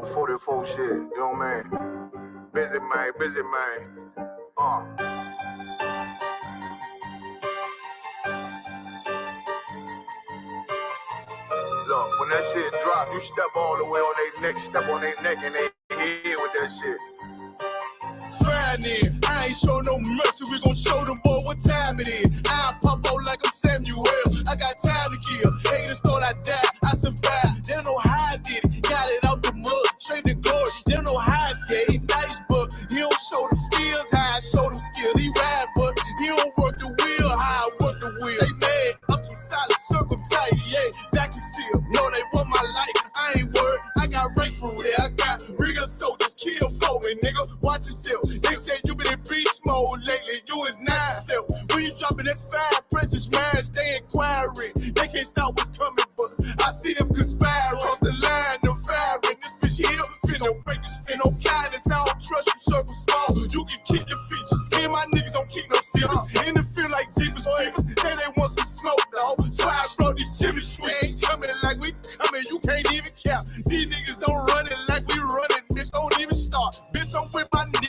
On 44 shit, you know what I mean? Busy man, busy man. Look, when that shit drop, you step all the way on their neck, step on their neck and they head with that shit. Fine then, I ain't show no mercy, we gon' show them boy what time it is. I pop out like I'm Samuel, I got time to kill. Haters thought I died, I survived. They don't know how I did it, got it out the mud, straight to glory. They don't know how I did it, he nice but he don't show them skills, how I show them skills. He ride but he don't work the wheel, how I work the wheel. They mad, up to solid, circle tight, yeah, vacuum seal. No, they want my life, I ain't worried, I got rank for it, I got real soldiers, kill for me, nigga, watch yourself. They say you been in beast mode lately, you is not yourself. When you dropping that fire, precious marriage, they inquiring. They can't stop what's coming, but I see them conspiring. Cross the line, them firing. This bitch here, finna break the spin. No kindness, I don't trust you, circle small. You can keep your features. Me and my niggas don't keep no secrets. And it feel like Jeepers Creepers. Say they want some smoke, dog. So I brought these chimney sweeps. Ain't coming like we coming, you can't even count. These niggas don't run it like we running, bitch. Don't even start. Bitch, I'm with my niggas.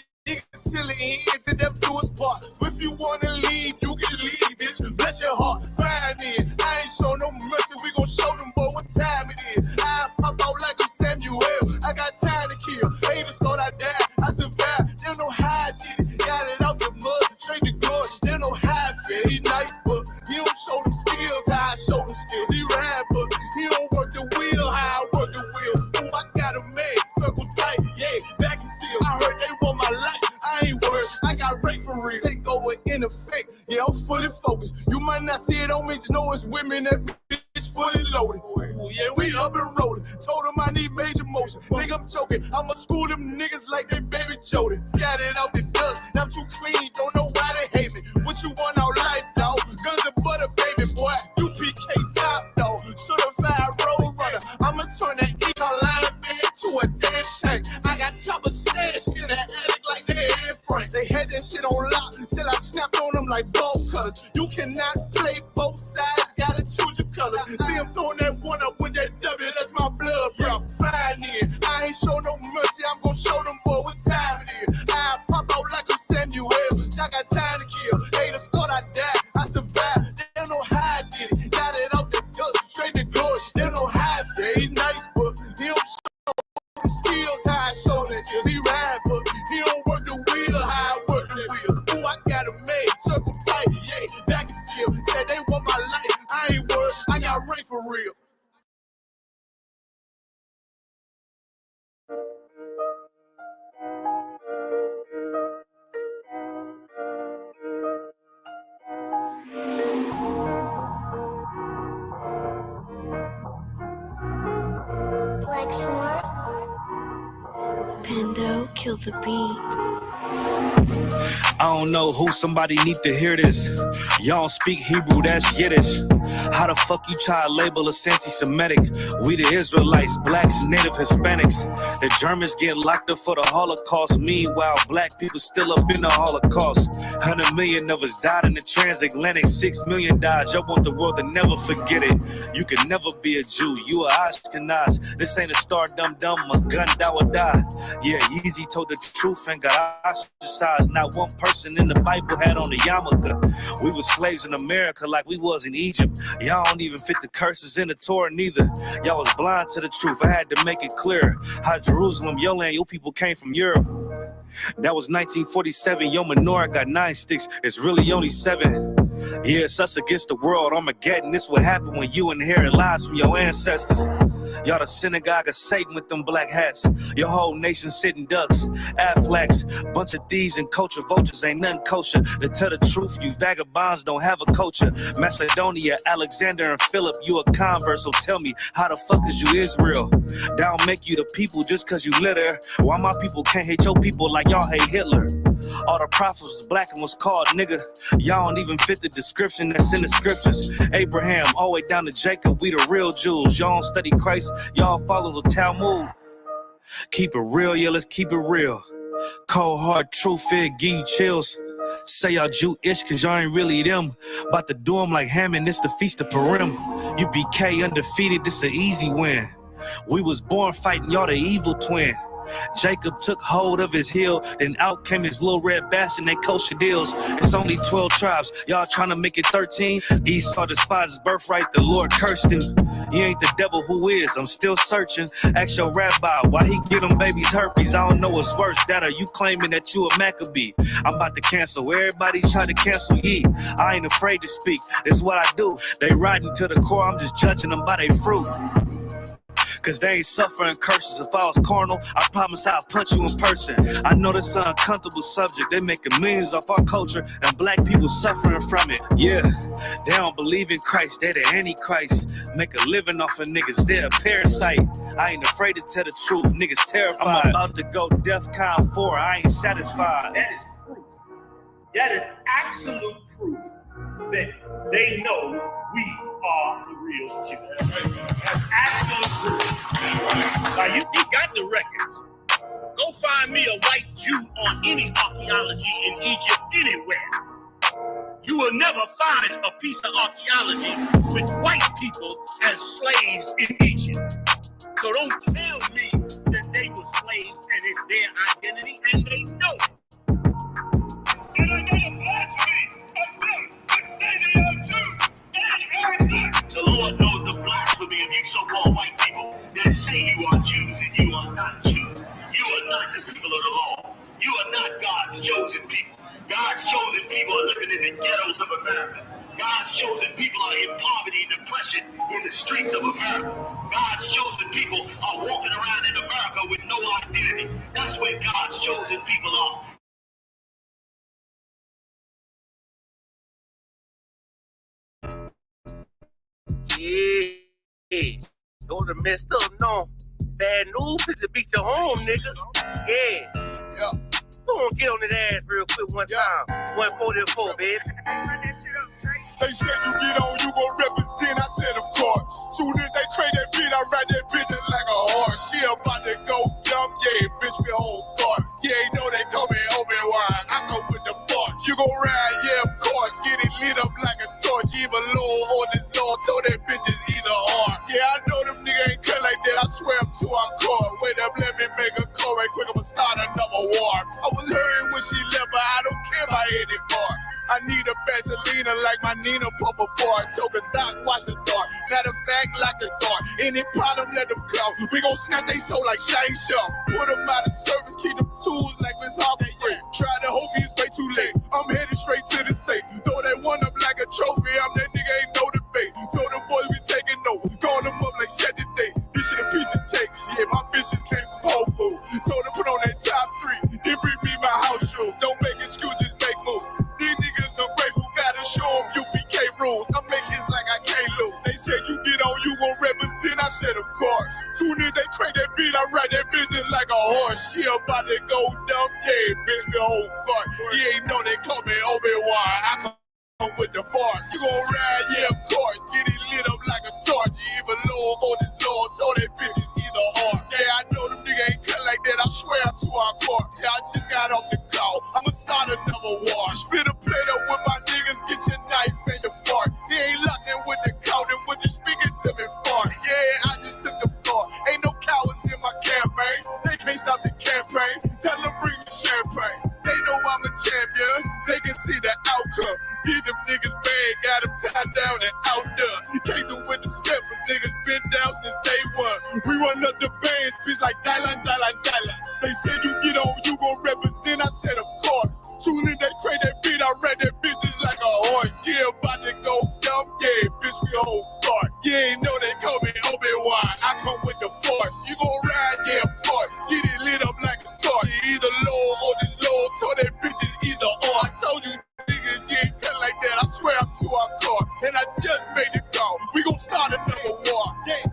Till the end, to them do his part. So if you wanna leave, you can leave, bitch. Bless your heart, fine then. I ain't show no mercy, we gon' show them boy what time it is. I pop out like I'm Samuel, I got time to kill. Haters thought I died, I survived. They don't know how I did it, got it out the mud, straight to glory. They don't know how I feel. He nice, but he don't show them skills, how I show them skills. He ride, but he don't work the wheel, how I work the wheel. Ooh, I got a man, circle tight, yeah, back and seal. I heard they want my life. I ain't worried, I got rate for real. Take over in effect, yeah, I'm fully focused. You might not see it on me, just know it's women that bitch fully loaded. Ooh, yeah, we up and rolling. Told them I need major motion. Think I'm joking, I'ma school them niggas like they baby Jody. Got it out the dust, I'm too clean, don't know why they hate me. What you want out life, dog? Guns and butter, baby boy. You PK top, dog. Certified road runner. I'ma turn that eco line into a damn tank. I got chopper stash in the attic like they in front. They had that shit on lock till I snapped on them like bolt cutters. You cannot play both sides, gotta choose your colors. See him throwing that one up with that W, that's my blood, bro. Fine then, I ain't show no mercy, I'm gon' show them boy what time it is. I pop out like I'm Samuel, I got time to kill. Haters thought I died, I survived. They don't know how I did it, got it out the dust, straight to glory. They don't know how I feel. He nice, but he don't show them skills, how I show them skills. He ride, but he don't work the wheel, how I work the wheel. Ooh, I got a man, circle tight, yeah, back and seal. Said they want my life, I ain't worried, I got Ray for real. Pando, kill the beat. I don't know who, somebody need to hear this. Y'all speak Hebrew, that's Yiddish. How the fuck you try to label us anti-Semitic? We the Israelites, blacks, native Hispanics. The Germans get locked up for the Holocaust. Meanwhile, black people still up in the Holocaust. 100 million of us died in the transatlantic. 6 million died. Y'all want the world to never forget it. You can never be a Jew. You a Ashkenaz. This ain't a star dum-dum, a gun that would die. Yeah, Yeezy told the truth and got ostracized. Not one person in the Bible had on a yarmulke. We were slaves in America like we was in Egypt. Y'all don't even fit the curses in the Torah neither. Y'all was blind to the truth. I had to make it clear how Jerusalem, your land, your people came from Europe. That was 1947. Your menorah got 9 sticks. It's really only 7. Yeah, it's us against the world. Armageddon. This what happened when you inherit lies from your ancestors. Y'all the synagogue of Satan with them black hats. Your whole nation sitting ducks, Aflacs, bunch of thieves and culture vultures, ain't nothing kosher. To tell the truth, you vagabonds don't have a culture. Macedonia, Alexander and Philip, you a convert, so tell me, how the fuck is you Israel? That don't make you the people just cause you litter. Why my people can't hate your people like y'all hate Hitler? All the prophets was black and was called nigga. Y'all don't even fit the description that's in the scriptures. Abraham, all the way down to Jacob, we the real Jews. Y'all don't study Christ, y'all follow the Talmud. Keep it real, yeah, let's keep it real. Cold hard truth, it give you chills. Say y'all Jewish cause y'all ain't really them. About to do them like Hammond, this the feast of Purim. You BK undefeated, this an easy win. We was born fighting, y'all the evil twin. Jacob took hold of his heel, then out came his little red bastard named kosher deals. It's only 12 tribes, y'all trying to make it 13. Esau despised his birthright, the Lord cursed him. You ain't the devil, who is? I'm still searching. Ask your rabbi why he get them babies herpes. I don't know what's worse, that or you claiming that you a Maccabee. I'm about to cancel, everybody try to cancel ye. I ain't afraid to speak, that's what I do. They riding to the core, I'm just judging them by their fruit. Cause they ain't suffering curses. If I was carnal, I promise I'll punch you in person. I know this is an uncomfortable subject. They making millions off our culture and black people suffering from it. Yeah, they don't believe in Christ. They the Antichrist. Make a living off of niggas. They're a parasite. I ain't afraid to tell the truth. Niggas terrified. I'm about to go DEFCON 4. I ain't satisfied. That is proof. That is absolute proof that they know we are the real Jews. That's absolute proof. Now you got the records. Go find me a white Jew on any archaeology in Egypt anywhere. You will never find a piece of archaeology with white people as slaves in Egypt. So don't tell me that they were slaves and it's their identity, and they know it. And I know the blasphemy of them, but they are Jews. The Lord knows the blasphemy of you so-called white people that say you are Jews and you are not Jews. You are not the people of the law. You are not God's chosen people. God's chosen people are living in the ghettos of America. God's chosen people are in poverty and depression in the streets of America. God's chosen people are walking around in America with no identity. That's where God's chosen people are. Yeah. Those are messed up, no. Bad news is to beat your home, nigga. Yeah. Go on, get on that ass real quick one time. 144, baby. They said you get on, you gon' represent. I said, of course. Soon as they trade that beat, I ride that bitch just like a horse. She about to go dumb, yeah, bitch, me whole court. Yeah, you know they call me Obi-Wan. I come with the force. You gon' ride, yeah, of course. Get it lit up like a torch. Even low on this law, told that bitch is either or. Yeah, I know them niggas ain't cut like that. I swear I'm too hardcore. Wait up, let me make a call right quick. I'ma start another war. I was hurting when she left, but I don't care about anymore. I need a Vaselina like my Nina pop apart. Took a sock, watch the dark. Matter of fact, like the dark. Any problem, let them come. We gon' snap they soul like Shane Shaw. Put them out of service, keep them tools like Miss Harper Free. Try to hope it's way too late. I'm headed straight to the safe. Throw that one up like a trophy. I'm that nigga, ain't no debate. Told them boys we taking notes. Call them up like set the date. This shit a piece of cake. Yeah, my bitches came from Whole Foods. Told them put on that top 3. Then bring me my house shoes. Don't make excuses, make moves. These niggas ungrateful, gotta show them UPK rules. I make hits like I can't lose. They said you get on, you gon' represent. I said, of course. Soon as they crank that beat, I ride that bitch just like a horse. She about to go dumb, yeah, bitch, me whole court. You ain't know they call me Obi-Wan. I come with the fart. You gon' ride, yeah, of course. Get it lit up like a torch. You even low on this law, told that bitch is either or. Yeah, I know them niggas ain't cut like that. I swear I'm too hardcore. Yeah, I just got off the call. I'ma start another war. Spit a plate up with my niggas, get your knife and the fart. They ain't locked in with the cow, then with the speaking to me fart. Yeah, I just took the floor. Ain't no cowards in my campaign. They can't stop the campaign. Tell them bring me champagne. They know I'm a champion. They can see the outcome. Get them niggas bad, got them tied down and outdone. You can't do with them steppers, niggas been down since day one. We run up the bands, bitch like Dylan. They said you get on, you gon' represent. I said of course. Soon as they crank that beat, I read that bitch just like a horse. Yeah, about to go dumb, yeah, bitch, we whole court. Yeah, know they call me Obi-Wan. I come with the force. You gon' ride, yeah, of course. Get it lit up like a torch. You either low or this low, told that bitch is either or. I told you niggas, you ain't cut like that. I swear I'm too hardcore. And I just made it go. We gon' start another war. Yeah.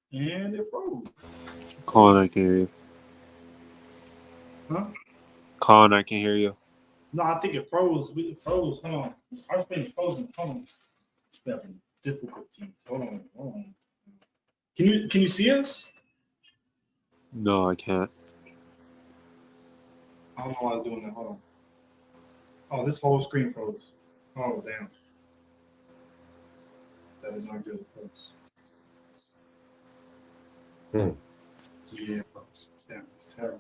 And it froze. Calling that game. Huh? Con, I can hear you. No, I think it froze. It froze. Hold on. Our screen is frozen. Hold on. Having difficulties. Hold on. Can you see us? No, I can't. I don't know why I was doing that. Hold on. Oh, this whole screen froze. Oh, damn. That is not good, folks. Yeah, folks. Damn, it's terrible.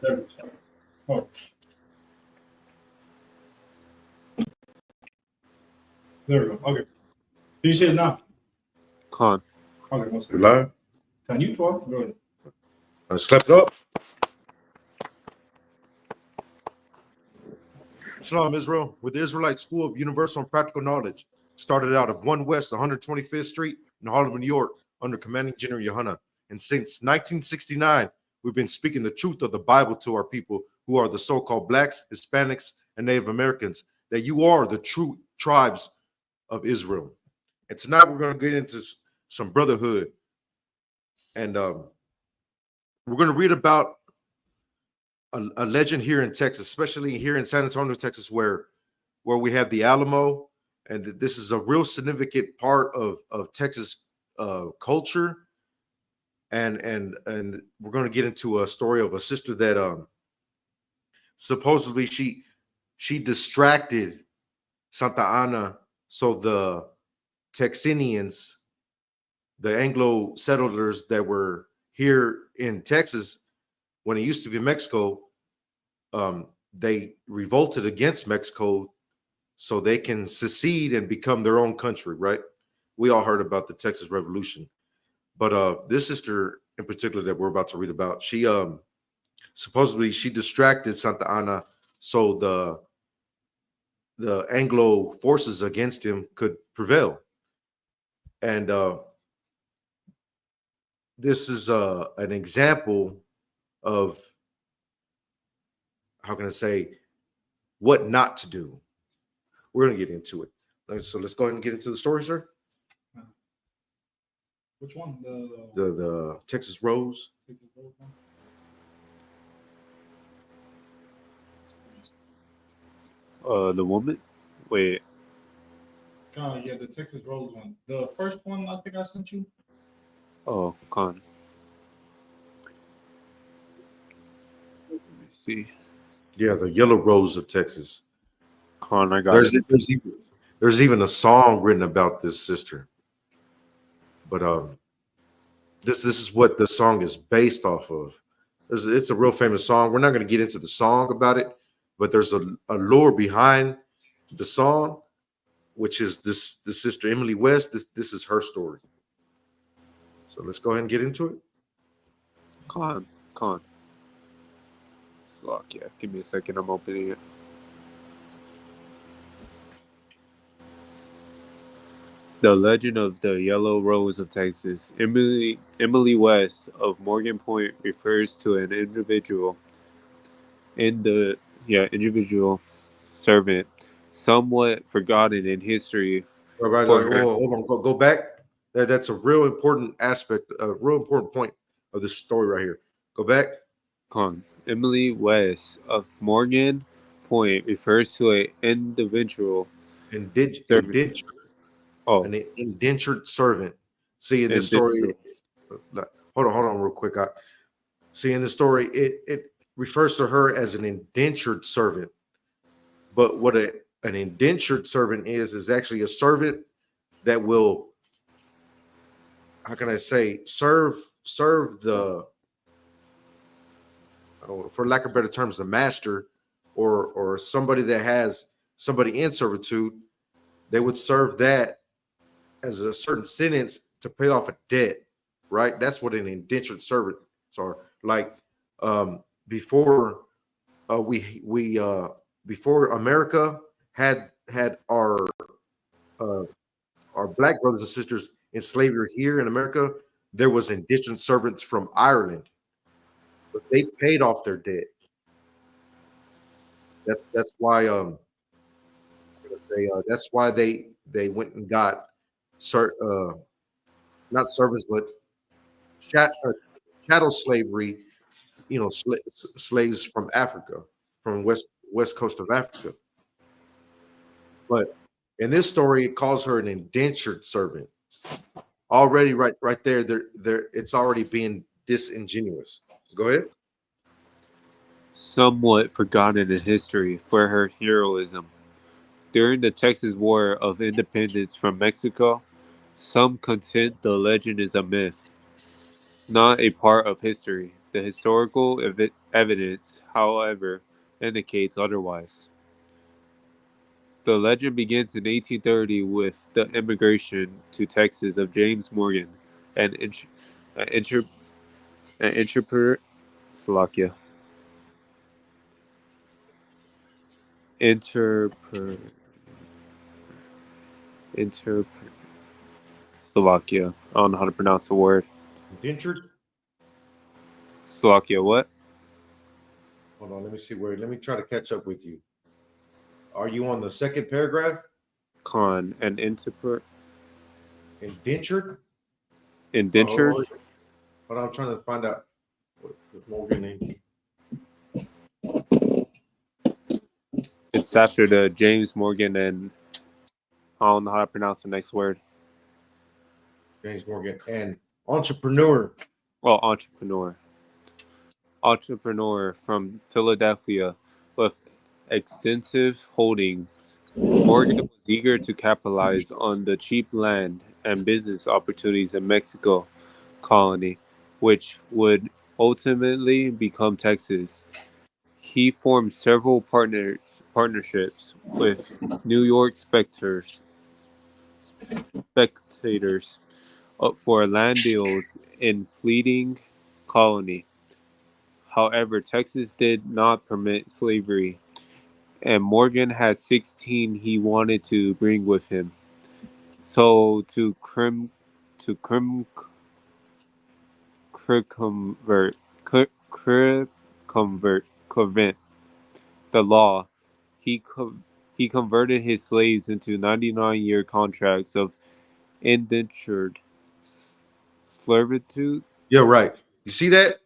There we go. Oh. There we go. Okay. Can you see it now? Con. Okay, most You live? Can you talk? Go ahead. I slept up. Shalom, Israel. With the Israelite School of Universal and Practical Knowledge, started out of 1 West 125th Street in Harlem, New York, under Commanding General Yohana. And since 1969, we've been speaking the truth of the Bible to our people who are the so-called blacks, Hispanics, and Native Americans, that you are the true tribes of Israel. And tonight we're going to get into some brotherhood. And we're going to read about a legend here in Texas, especially here in San Antonio, Texas, where we have the Alamo, and this is a real significant part of Texas culture. And we're going to get into a story of a sister that supposedly she distracted Santa Ana so the Texanians, the Anglo settlers that were here in Texas when it used to be Mexico, they revolted against Mexico so they can secede and become their own country, right? We all heard about the Texas Revolution. But this sister in particular that we're about to read about, she supposedly she distracted Santa Ana so the Anglo forces against him could prevail. And this is an example of, how can I say, what not to do. We're going to get into it. So let's go ahead and get into the story, sir. Which one? The Texas Rose. Texas Rose one? The woman? Wait. Yeah, the Texas Rose one. The first one I think I sent you. Oh, Con. Let me see. Yeah, the Yellow Rose of Texas. Con, I got it. There's even a song written about this sister. But this is what the song is based off of. It's a real famous song. We're not going to get into the song about it, but there's a lore behind the song, which is the sister Emily West. This is her story. So let's go ahead and get into it. Con. Fuck yeah. Give me a second. I'm opening it. The Legend of the Yellow Rose of Texas. Emily West of Morgan Point refers to an individual servant, somewhat forgotten in history. All right, hold on, go back. That's a real important aspect, a real important point of this story right here. Go back. Emily West of Morgan Point refers to an individual Indentured. An indentured servant. See in this story. Hold on, real quick. See in the story, it refers to her as an indentured servant. But what an indentured servant is actually a servant that will, how can I say, serve the, for lack of better terms, the master or somebody that has somebody in servitude. They would serve that as a certain sentence to pay off a debt, right? That's what an indentured servants are. Like before before America had our black brothers and sisters in slavery here in America, there was indentured servants from Ireland, but they paid off their debt. That's why That's why they went and got not service, but chat, chattel slavery. Slaves from Africa, from west coast of Africa. But in this story, it calls her an indentured servant. Already, right there, it's already being disingenuous. Go ahead. Somewhat forgotten in history for her heroism. During the Texas War of Independence from Mexico, some contend the legend is a myth, not a part of history. The historical evidence, however, indicates otherwise. The legend begins in 1830 with the immigration to Texas of James Morgan, an entrepreneur, Slovakia, interper, interper, Slovakia. I don't know how to pronounce the word. Indentured. Slovakia, what? Hold on, let me see where. Let me try to catch up with you. Are you on the second paragraph? Con, an interper, Indentured. indentured. But I'm trying to find out what Morgan name. It's after the James Morgan and I don't know how to pronounce the next word. James Morgan and entrepreneur. Well, entrepreneur. Entrepreneur from Philadelphia with extensive holding. Morgan was eager to capitalize on the cheap land and business opportunities in Mexico colony, which would ultimately become Texas. He formed several partnerships with New York spectators for land deals in fleeting colony. However, Texas did not permit slavery, and Morgan had 16 he wanted to bring with him. So convert the law, he converted his slaves into 99-year contracts of indentured servitude. Yeah, right. You see that?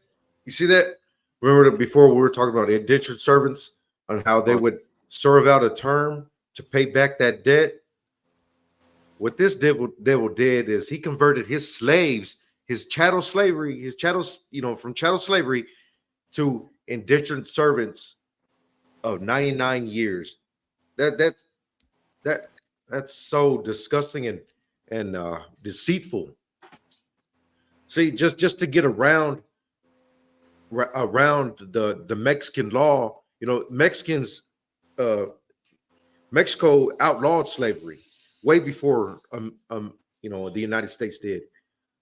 You see that? Remember before we were talking about indentured servants and how they would serve out a term to pay back that debt. What this devil did is he converted his slaves, his chattel slavery, his chattels, from chattel slavery to indentured servants of 99 years. That's so disgusting and deceitful. See, just to get around the Mexican law, Mexicans, Mexico outlawed slavery way before the United States did.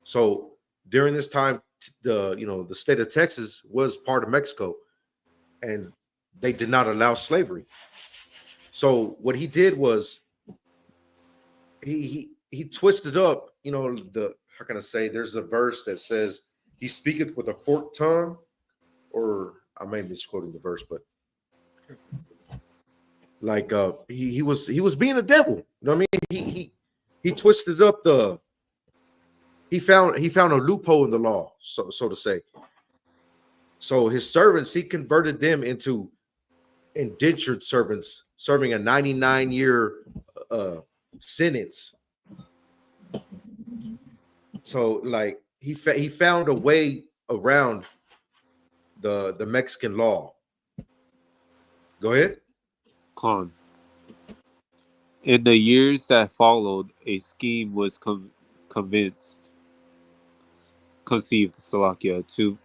So during this time, the state of Texas was part of Mexico, and they did not allow slavery. So what he did was he twisted up, how can I say? There's a verse that says he speaketh with a forked tongue, or I may be misquoting the verse, but like he was being a devil. You know what I mean? He twisted up he found a loophole in the law, so to say. So his servants, he converted them into indentured servants, serving a 99-year sentence. So like he found a way around the Mexican law. Go ahead. Con. In the years that followed, a scheme was conceived, Slovakia, to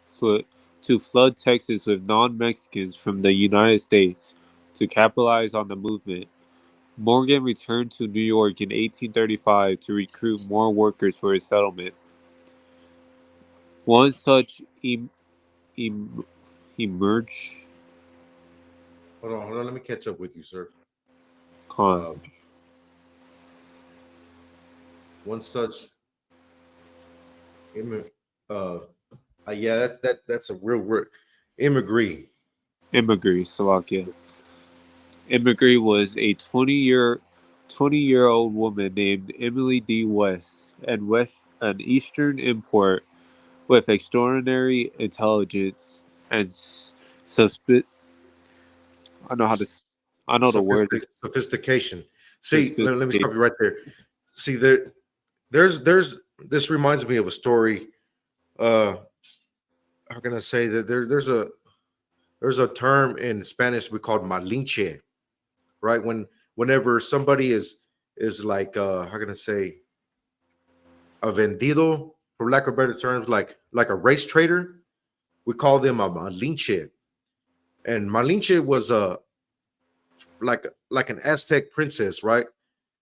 flood Texas with non-Mexicans from the United States to capitalize on the movement. Morgan returned to New York in 1835 to recruit more workers for his settlement. One such emerged. Hold on. Let me catch up with you, sir. Con. One such. Yeah, that's a real word. Immigree, Slovakia. Immigree was a 20-year 20-year-old woman named Emily D. West, an Eastern import with extraordinary intelligence and suspi- I know how to. I know the word is Sophistication. See, let me sophisticated. stop you right there. See, there's this reminds me of a story. Uh, how can I say that there's a term in Spanish we call malinche, right? Whenever somebody is like how can I say a vendido, for lack of better terms, like a race trader, we call them a malinche. And malinche was a like an Aztec princess, right?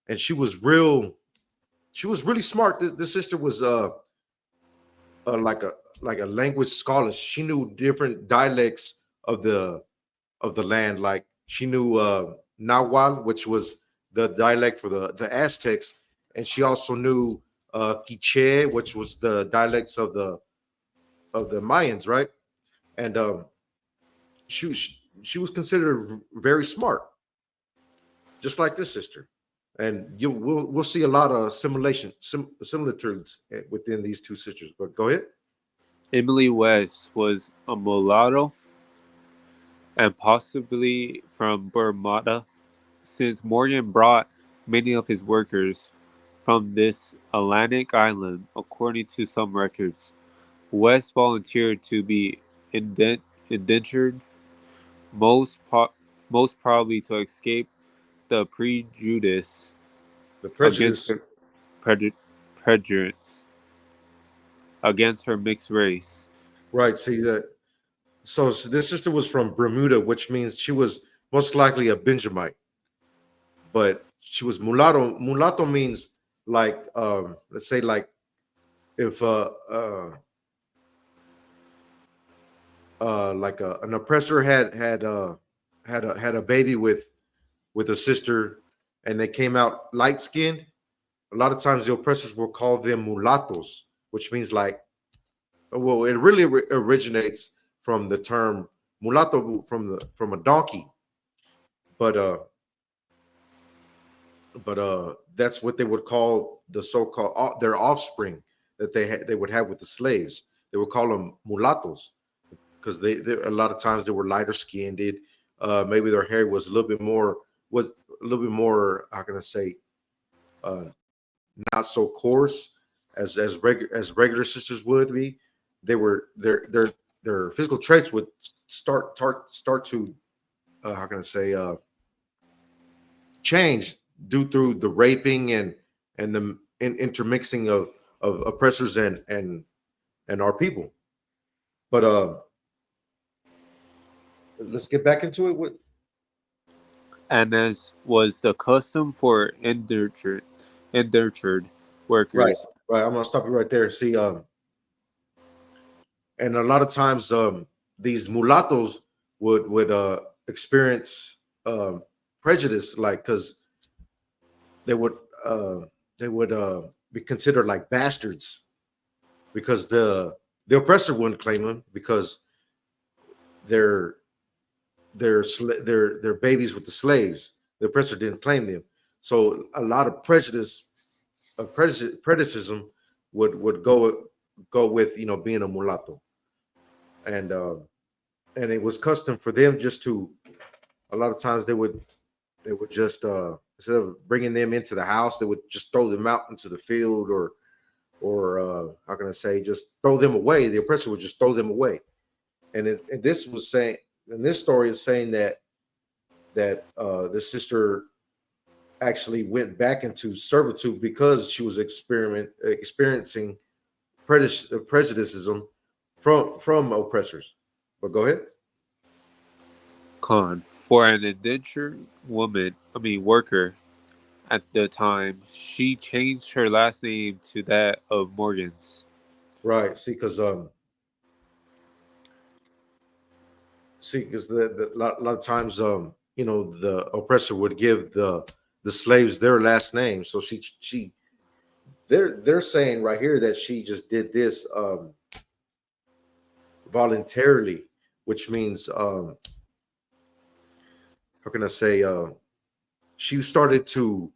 And she was really smart. This sister was uh like a like a language scholar. She knew different dialects of the land. Like she knew Nahuatl, which was the dialect for the Aztecs, and she also knew Quiche, which was the dialects of the Mayans, right? And she was considered very smart, just like this sister. And we'll see a lot of similitudes within these two sisters. But go ahead. Emily West was a mulatto and possibly from Burmata, since Morgan brought many of his workers from this Atlantic island, according to some records. West volunteered to be indentured, most po- most probably to escape the prejudice The against prejudice. her prejudice against her mixed race. Right. See that. So this sister was from Bermuda, which means she was most likely a Benjamite, but she was mulatto. Mulatto means like let's say like if like an oppressor had a baby with a sister and they came out light skinned. A lot of times the oppressors will call them mulattos, which means like, well, it really originates from the term mulatto from a donkey, but that's what they would call the so-called their offspring that they would have with the slaves. They would call them mulattoes because they a lot of times they were lighter skinned. Maybe their hair was a little bit more how can I say uh, not so coarse as regular sisters would be. They were their physical traits would start to how can I say change due through the raping and the intermixing of oppressors and our people. But let's get back into it. With And as was the custom for indentured right, workers. right. I'm gonna stop you right there. See, and a lot of times these mulattoes would experience prejudice, like because they would uh, they would be considered like bastards because the oppressor wouldn't claim them because they're they're babies with the slaves. The oppressor didn't claim them, so a lot of prejudice would go with being a mulatto, and and it was custom for them just to a lot of times they would just instead of bringing them into the house, they would just throw them out into the field or how can I say, just throw them away. The oppressor would just throw them away. And this was saying, and this story is saying that the sister actually went back into servitude because she was experiencing prejudice from oppressors. But go ahead. Con for an indentured worker at the time, she changed her last name to that of Morgan's. Right. See, because a lot of times, the oppressor would give the slaves their last name. So they're saying right here that she just did this voluntarily, which means how can I say she started to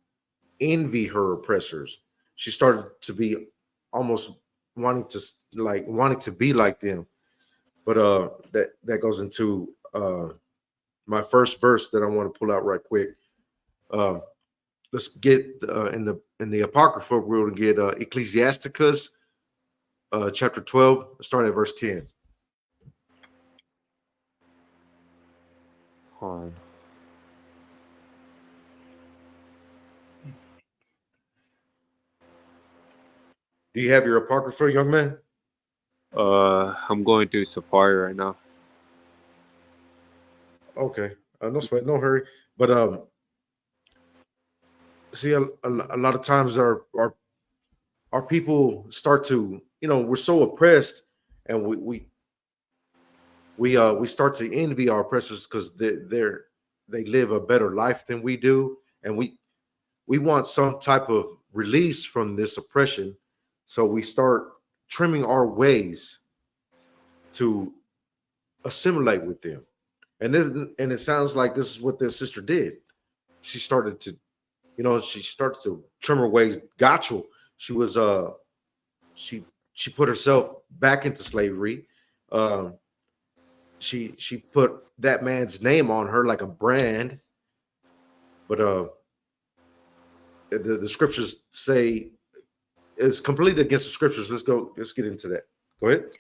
envy her oppressors. She started to be almost wanting to be like them. But that goes into my first verse that I want to pull out right quick. Um, let's get in the Apocrypha. We're going to get Ecclesiasticus chapter 12. Let's start at verse 10. Hold on. Do you have your Apocrypha, young man? I'm going through Safari right now. Okay, no sweat, no hurry. But see, a lot of times our people start to, we're so oppressed, and we start to envy our oppressors because they live a better life than we do, and we want some type of release from this oppression, so we start trimming our ways to assimilate with them. And it sounds like this is what this sister did. She started to, trim her ways. Gotcha. She was she put herself back into slavery. She put that man's name on her like a brand. But the scriptures say it's completely against the scriptures. Let's get into that. Go ahead.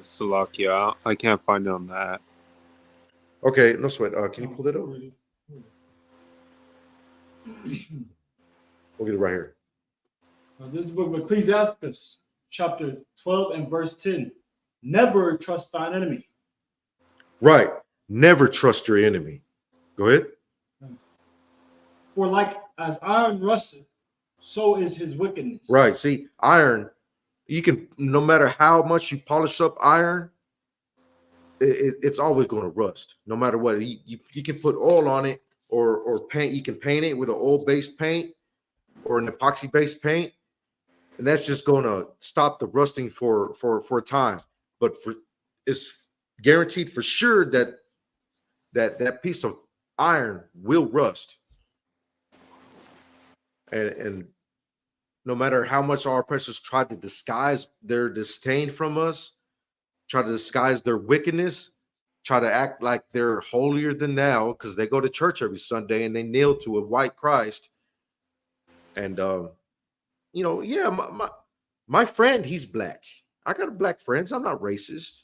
Salakia. I can't find it on that. Okay, no sweat. Can you pull that up? We'll get it right here. This is the book of Ecclesiasticus, chapter 12 and verse 10. Never trust thine enemy. Right. Never trust your enemy. Go ahead. For like as iron rusteth, so is his wickedness. Right. See, iron, you can, no matter how much you polish up iron, it's always going to rust. No matter what. You can put oil on it or paint. You can paint it with an oil-based paint or an epoxy-based paint, and that's just going to stop the rusting for a time. But it's guaranteed for sure that piece of iron will rust. And no matter how much our oppressors try to disguise their disdain from us, try to disguise their wickedness, try to act like they're holier than thou because they go to church every Sunday and they kneel to a white Christ. And my friend, he's black. I got black friends. I'm not racist.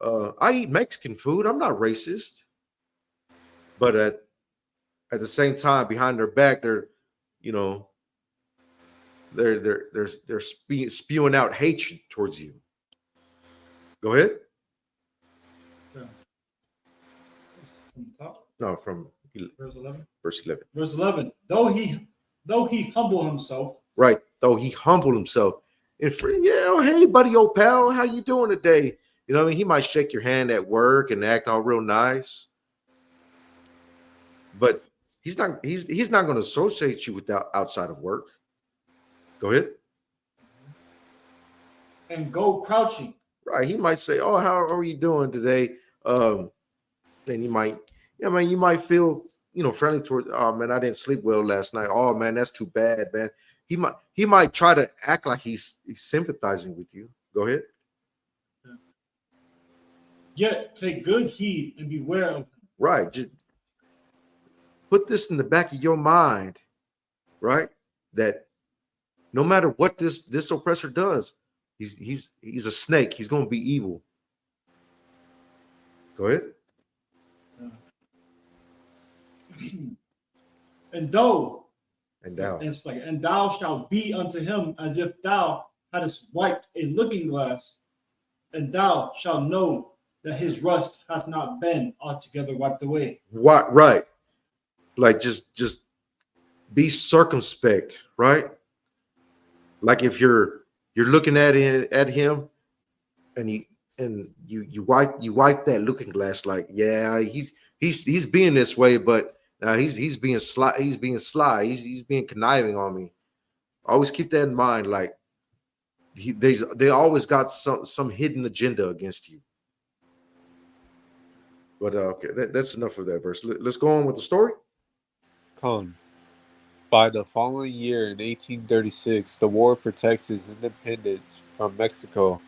I eat Mexican food. I'm not racist. But at the same time, behind their back, they're spewing out hatred towards you. Go ahead. Yeah. From the top? No, from Verse 11. verse 11. Verse 11. Though he humble himself. Right. Though he humbled himself. And hey, buddy, old pal, how you doing today? You know what I mean? He might shake your hand at work and act all real nice. But he's not going to associate you with outside of work. Go ahead. And go crouching. Right. He might say, "Oh, how are you doing today?" Then you might feel, friendly toward, "Oh man, I didn't sleep well last night. Oh man, that's too bad, man." He might try to act like he's sympathizing with you. Go ahead. Yet take good heed and beware of him. Right. Just put this in the back of your mind, right? That no matter what this oppressor does, he's a snake. He's going to be evil. Go ahead. And thou shalt be unto him as if thou hadst wiped a looking glass, and thou shalt know that his rust hath not been altogether wiped away. What? Right. Like just be circumspect, right? Like if you're looking at him and you wipe that looking glass, like, yeah, he's being this way, but he's being sly, he's being conniving on me. Always keep that in mind. Like they always got some hidden agenda against you. But okay, that's enough of that verse. Let's go on with the story. Con. By the following year, in 1836, the War for Texas independence from Mexico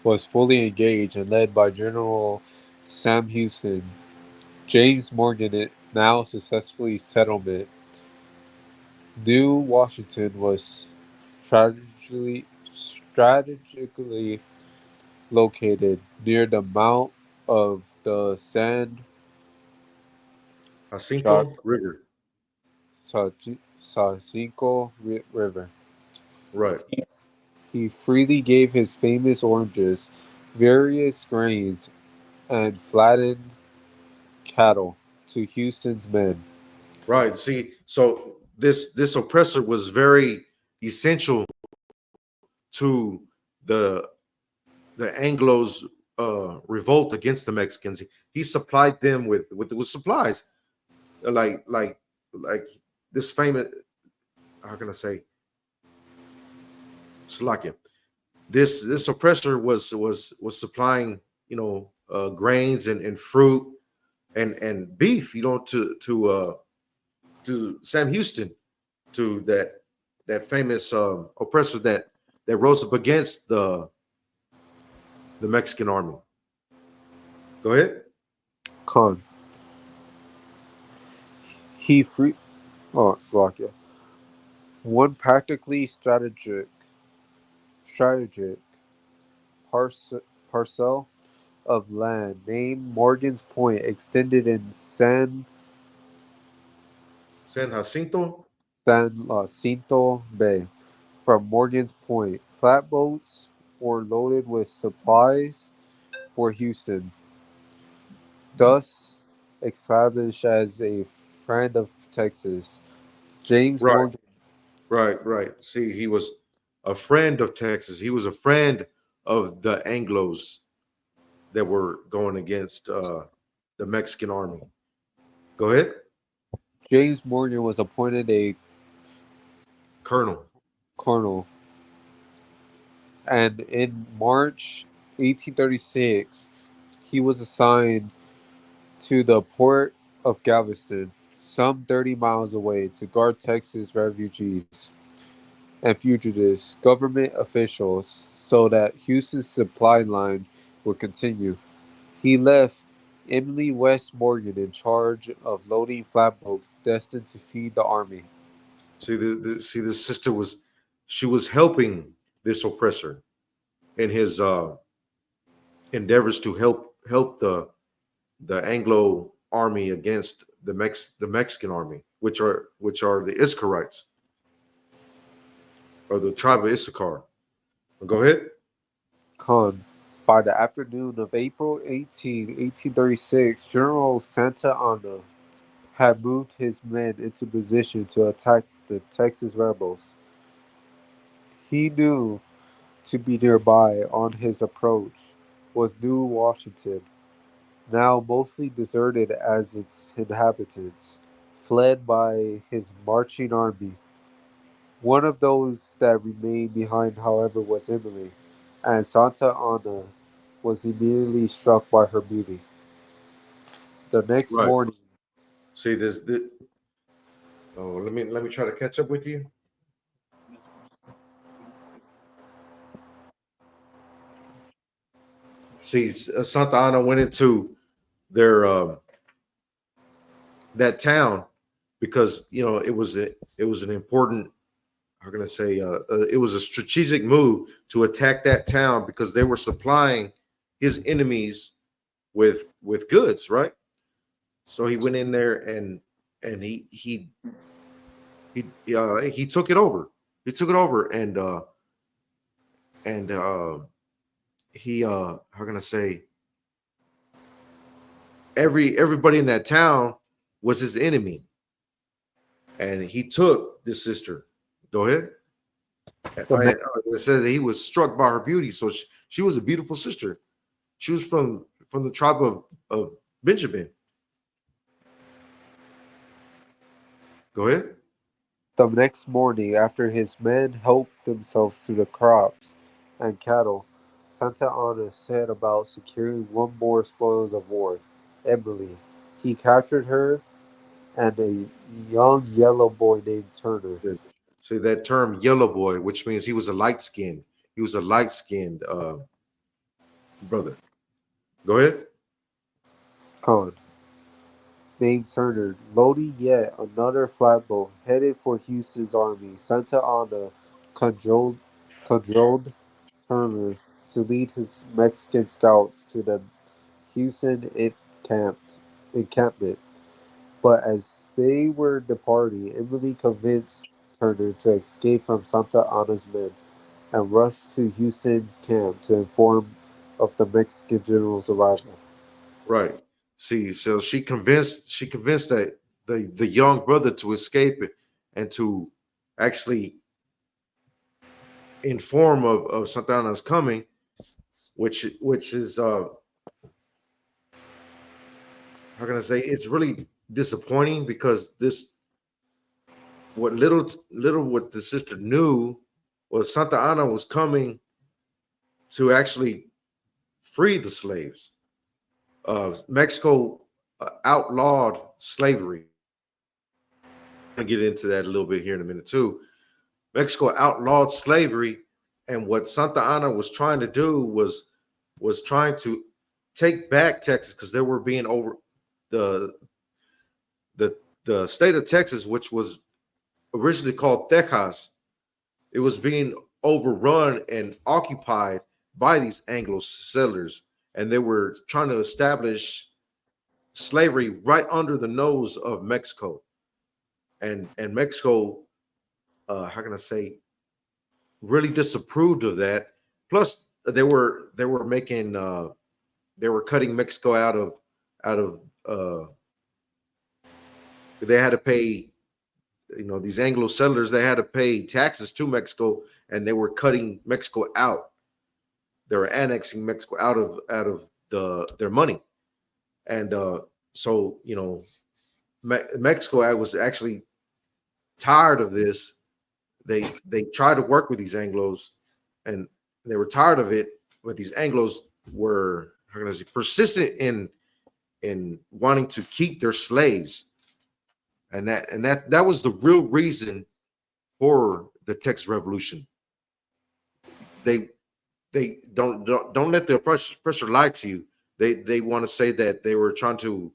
was fully engaged and led by General Sam Houston. James Morgan it now successfully settlement. New Washington was strategically located near the mouth of the San Jacinto River. Jacinto River. Right. He freely gave his famous oranges, various grains, and flattened cattle to Houston's men. Right. See, so this oppressor was very essential to the the Anglos revolt against the Mexicans. He supplied them with supplies, like like like this famous. How can I say? Slovakia. This oppressor was supplying grains and fruit and beef to Sam Houston, to that famous oppressor that rose up against the Mexican army. Go ahead. Con. He free. Oh, Slovakia. One practically strategic parcel of land named Morgan's Point extended in San Jacinto. San Jacinto Bay. From Morgan's Point, flatboats were loaded with supplies for Houston, thus established as a friend of Texas. James Right, Morgan. right. See, he was a friend of Texas. He was a friend of the Anglos that were going against the Mexican army. Go ahead. James Morgan was appointed a Colonel. colonel, and in March 1836, he was assigned to the port of Galveston, some 30 miles away, to guard Texas refugees and fugitives, government officials, so that Houston's supply line would continue. He left Emily West Morgan in charge of loading flatboats destined to feed the army. See, this sister was helping this oppressor in his endeavors to help the Anglo army against the Mexican army, which are the Iskarites, or the tribe of Issachar. Go ahead. Con. By the afternoon of April 1836, General Santa Anna had moved his men into position to attack the Texas rebels. He knew to be nearby on his approach was New Washington, now mostly deserted as its inhabitants, fled by his marching army. One of those that remained behind, however, was Emily, and Santa Anna was immediately struck by her beauty. The next Right. morning, See this. Oh, let me try to catch up with you. See, Santa Ana went into their that town because it was an important. How can I say? It was a strategic move to attack that town because they were supplying his enemies with goods, right? So he went in there and he took it over. He took it over and he how can I say, everybody in that town was his enemy, and he took this sister. Go ahead. the ne- It says that he was struck by her beauty, so she was a beautiful sister. She was from the tribe of Benjamin. Go ahead. the next morning, after his men helped themselves to the crops and cattle, Santa Anna set about securing one more spoils of war, Emily. He captured her and a young yellow boy named Turner. See that term yellow boy, which means he was a light skinned. He was a light skinned brother. Go ahead. Con, named Turner, loading yet another flatboat headed for Houston's army. Santa Anna controlled Turner to lead his Mexican scouts to the Houston encampment. But as they were departing, Emily convinced Turner to escape from Santa Anna's men and rush to Houston's camp to inform of the Mexican general's arrival. Right. See, so she convinced that the young brother to escape it and to actually inform of Santana's coming, which is how can I say, it's really disappointing because this what little what the sister knew was Santa Ana was coming to actually free the slaves. Mexico outlawed slavery. I'm gonna get into that a little bit here in a minute too. Mexico outlawed slavery, and what Santa Ana was trying to do was trying to take back Texas because they were being over the the state of Texas, which was originally called Texas. It was being overrun and occupied by these Anglo settlers, and they were trying to establish slavery right under the nose of Mexico. And Mexico, how can I say, really disapproved of that. Plus, they were making they were cutting Mexico out of they had to pay, these Anglo settlers, they had to pay taxes to Mexico, and they were cutting Mexico out. They were annexing Mexico out of their money, and so Mexico, I was actually tired of this. They tried to work with these Anglos, and they were tired of it. But these Anglos were, how can I say, persistent in wanting to keep their slaves, and that was the real reason for the Texas Revolution. They they don't let the oppressor lie to you. They want to say that they were trying to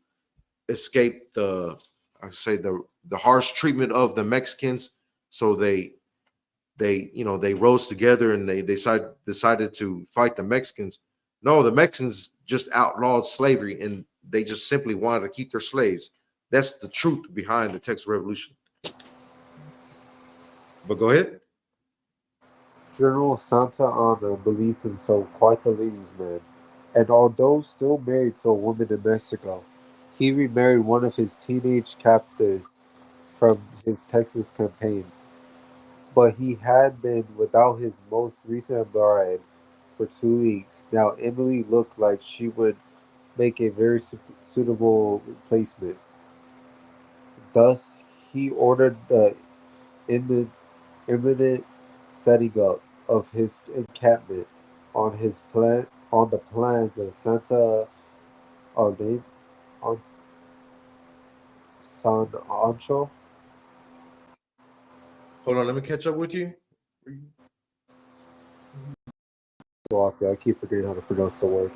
escape the harsh treatment of the Mexicans. So they rose together and they decided to fight the Mexicans. No, the Mexicans just outlawed slavery and they just simply wanted to keep their slaves. That's the truth behind the Texas Revolution. But go ahead. General Santa Anna believed himself quite the ladies' man, and although still married to a woman in Mexico, he remarried one of his teenage captives from his Texas campaign. But he had been without his most recent bride for 2 weeks. Now Emily looked like she would make a very suitable replacement. Thus, he ordered the imminent, imminent setting up of his encampment on the plans of Santa Arde on San Ancho. Hold on, let me catch up with you. Slovakia. I keep forgetting how to pronounce the word.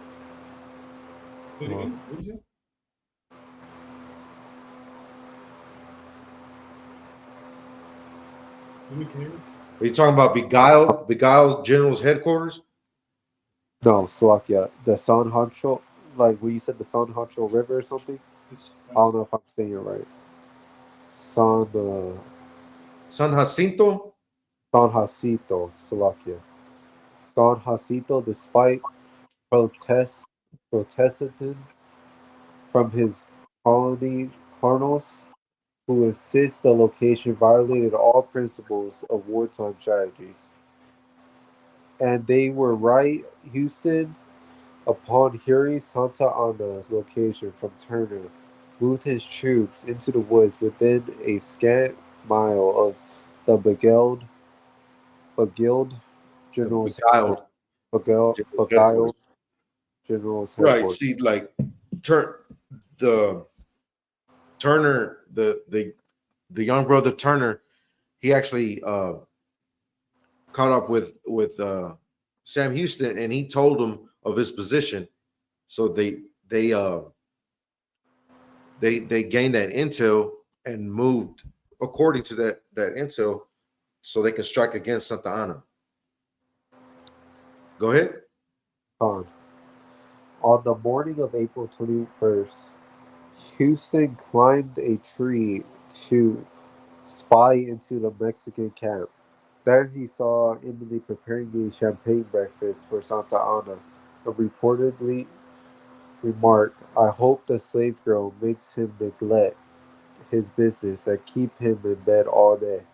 Are you talking about Beguiled General's headquarters? No, Slovakia. The San Ancho, like when you said the San Ancho River or something. I don't know if I'm saying it right. San Jacinto? San Jacinto, Slovakia. San Jacinto, despite protestants from his colonels who insist the location violated all principles of wartime strategies. And they were right. Houston, upon hearing Santa Anna's location from Turner, moved his troops into the woods within a scant mile of the beguiled general's headquarters. Beguiled General's headquarters. Beguiled general's Right. headquarters. See, like turn the Turner, the young brother Turner, he actually caught up with Sam Houston, and he told him of his position. So they gained that intel and moved according to that intel, so they can strike against Santa Ana. Go ahead. On the morning of April 21st, Houston climbed a tree to spy into the Mexican camp. There he saw Emily preparing a champagne breakfast for Santa Ana and reportedly remarked, "I hope the slave girl makes him neglect his business and keep him in bed all day."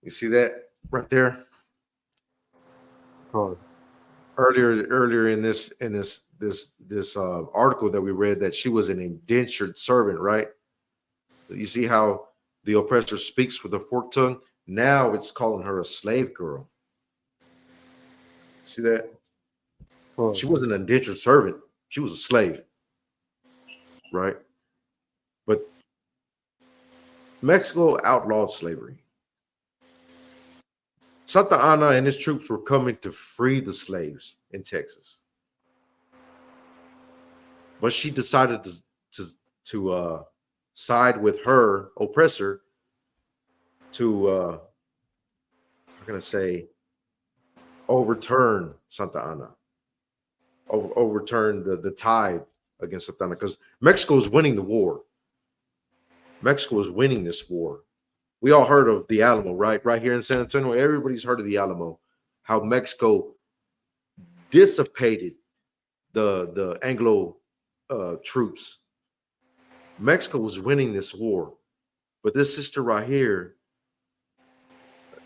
You see that right there? On. Earlier in this article that we read, that she was an indentured servant, right? You see how the oppressor speaks with a forked tongue? Now it's calling her a slave girl. See that? On. She wasn't an indentured servant. She was a slave, right? But Mexico outlawed slavery. Santa Ana and his troops were coming to free the slaves in Texas, but she decided to side with her oppressor to how can I say, overturn Santa Ana, overturn the tide against Santa Ana, because Mexico is winning the war. Mexico is winning this war. We all heard of the Alamo, right? Right here in San Antonio, everybody's heard of the Alamo. How Mexico dissipated the Anglo troops. Mexico was winning this war, but this sister right here,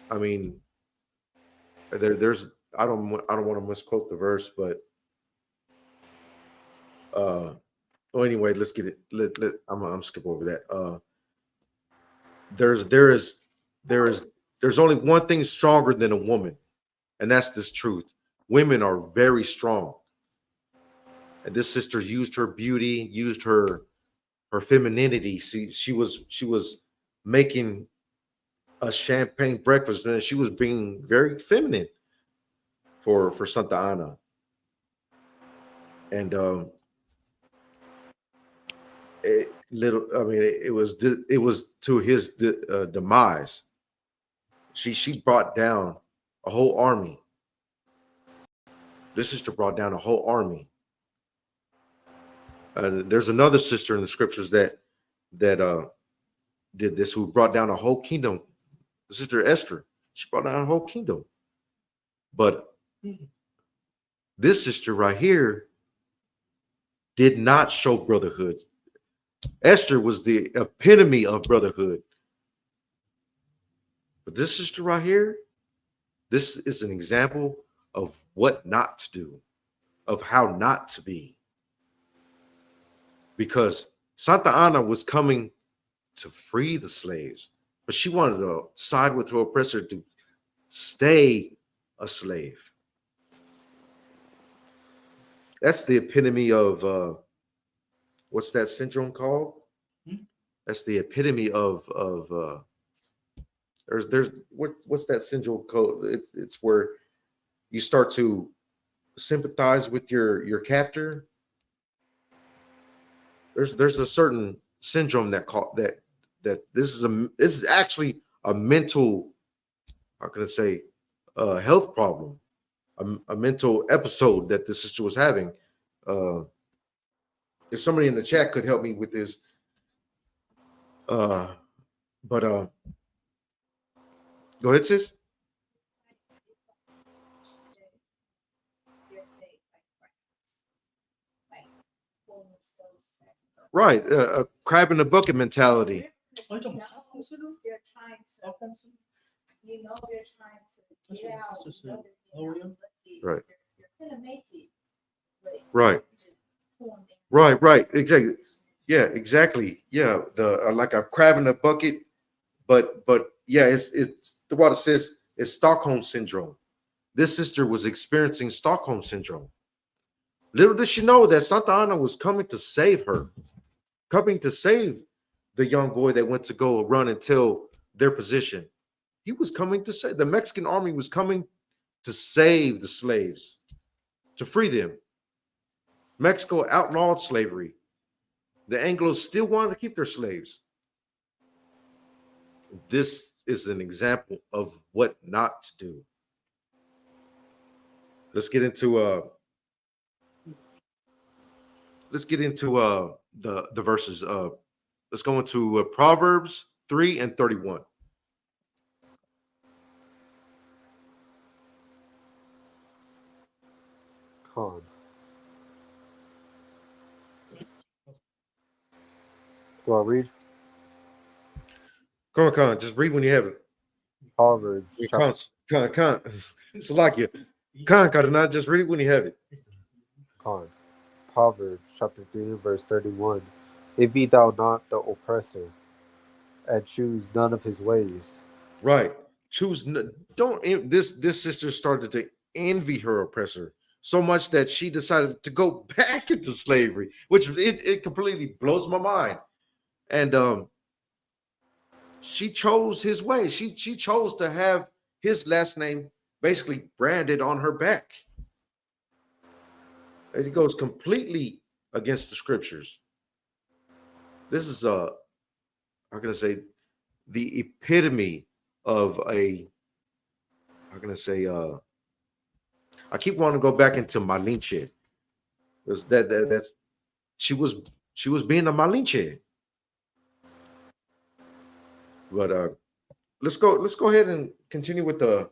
I mean, there's I don't want to misquote the verse, but well, anyway, let's get it. I'm skip over that. There's only one thing stronger than a woman, and that's this truth. Women are very strong, and this sister used her beauty, used her femininity. She was making a champagne breakfast, and she was being very feminine for Santa Ana, and it was to his demise. She brought down a whole army. This sister brought down a whole army. There's another sister in the scriptures that did this, who brought down a whole kingdom. The sister Esther, she brought down a whole kingdom. But this sister right here did not show brotherhood. Esther was the epitome of brotherhood. But this sister right here, this is an example of what not to do, of how not to be. Because Santa Ana was coming to free the slaves, but she wanted to side with her oppressor to stay a slave. That's the epitome of what's that syndrome called? That's the epitome of there's what's that syndrome called? It's where you start to sympathize with your captor. There's a certain syndrome that this is actually a mental, how can I say, health problem, a mental episode that this sister was having. If somebody in the chat could help me with this, but go ahead, sis. Right, a crab in the bucket mentality. Oh, you talking No, about they're trying to, Alfonso? they're trying to get out. That's you know what that sister said. they're Oh, not yeah. lucky. Right. You're gonna make it. but Right. you're just pulling them. Right, exactly. Yeah, exactly. Yeah, the like a crab in a bucket, but yeah, it's the water says it's Stockholm syndrome. This sister was experiencing Stockholm syndrome. Little did she know that Santa Ana was coming to save her, coming to save the young boy that went to go run and tell their position. He was coming to save, the Mexican army was coming to save the slaves, to free them. Mexico outlawed slavery. The Anglos still wanted to keep their slaves. This is an example of what not to do. Let's get into the verses. Let's go into Proverbs 3 and 31. Con. Do I read? Come on, just read when you have it. Proverbs. Con. It's like you. Con, not just read it when you have it. Con. Proverbs chapter 3 verse 31. Envy thou not the oppressor, and choose none of his ways. Right. Don't. This sister started to envy her oppressor so much that she decided to go back into slavery, which it completely blows my mind. And she chose his way. She chose to have his last name basically branded on her back. It goes completely against the scriptures. This is how can I say, the epitome of a, how can I say, I keep wanting to go back into Malinche. That's she was being a Malinche. But let's go ahead and continue with the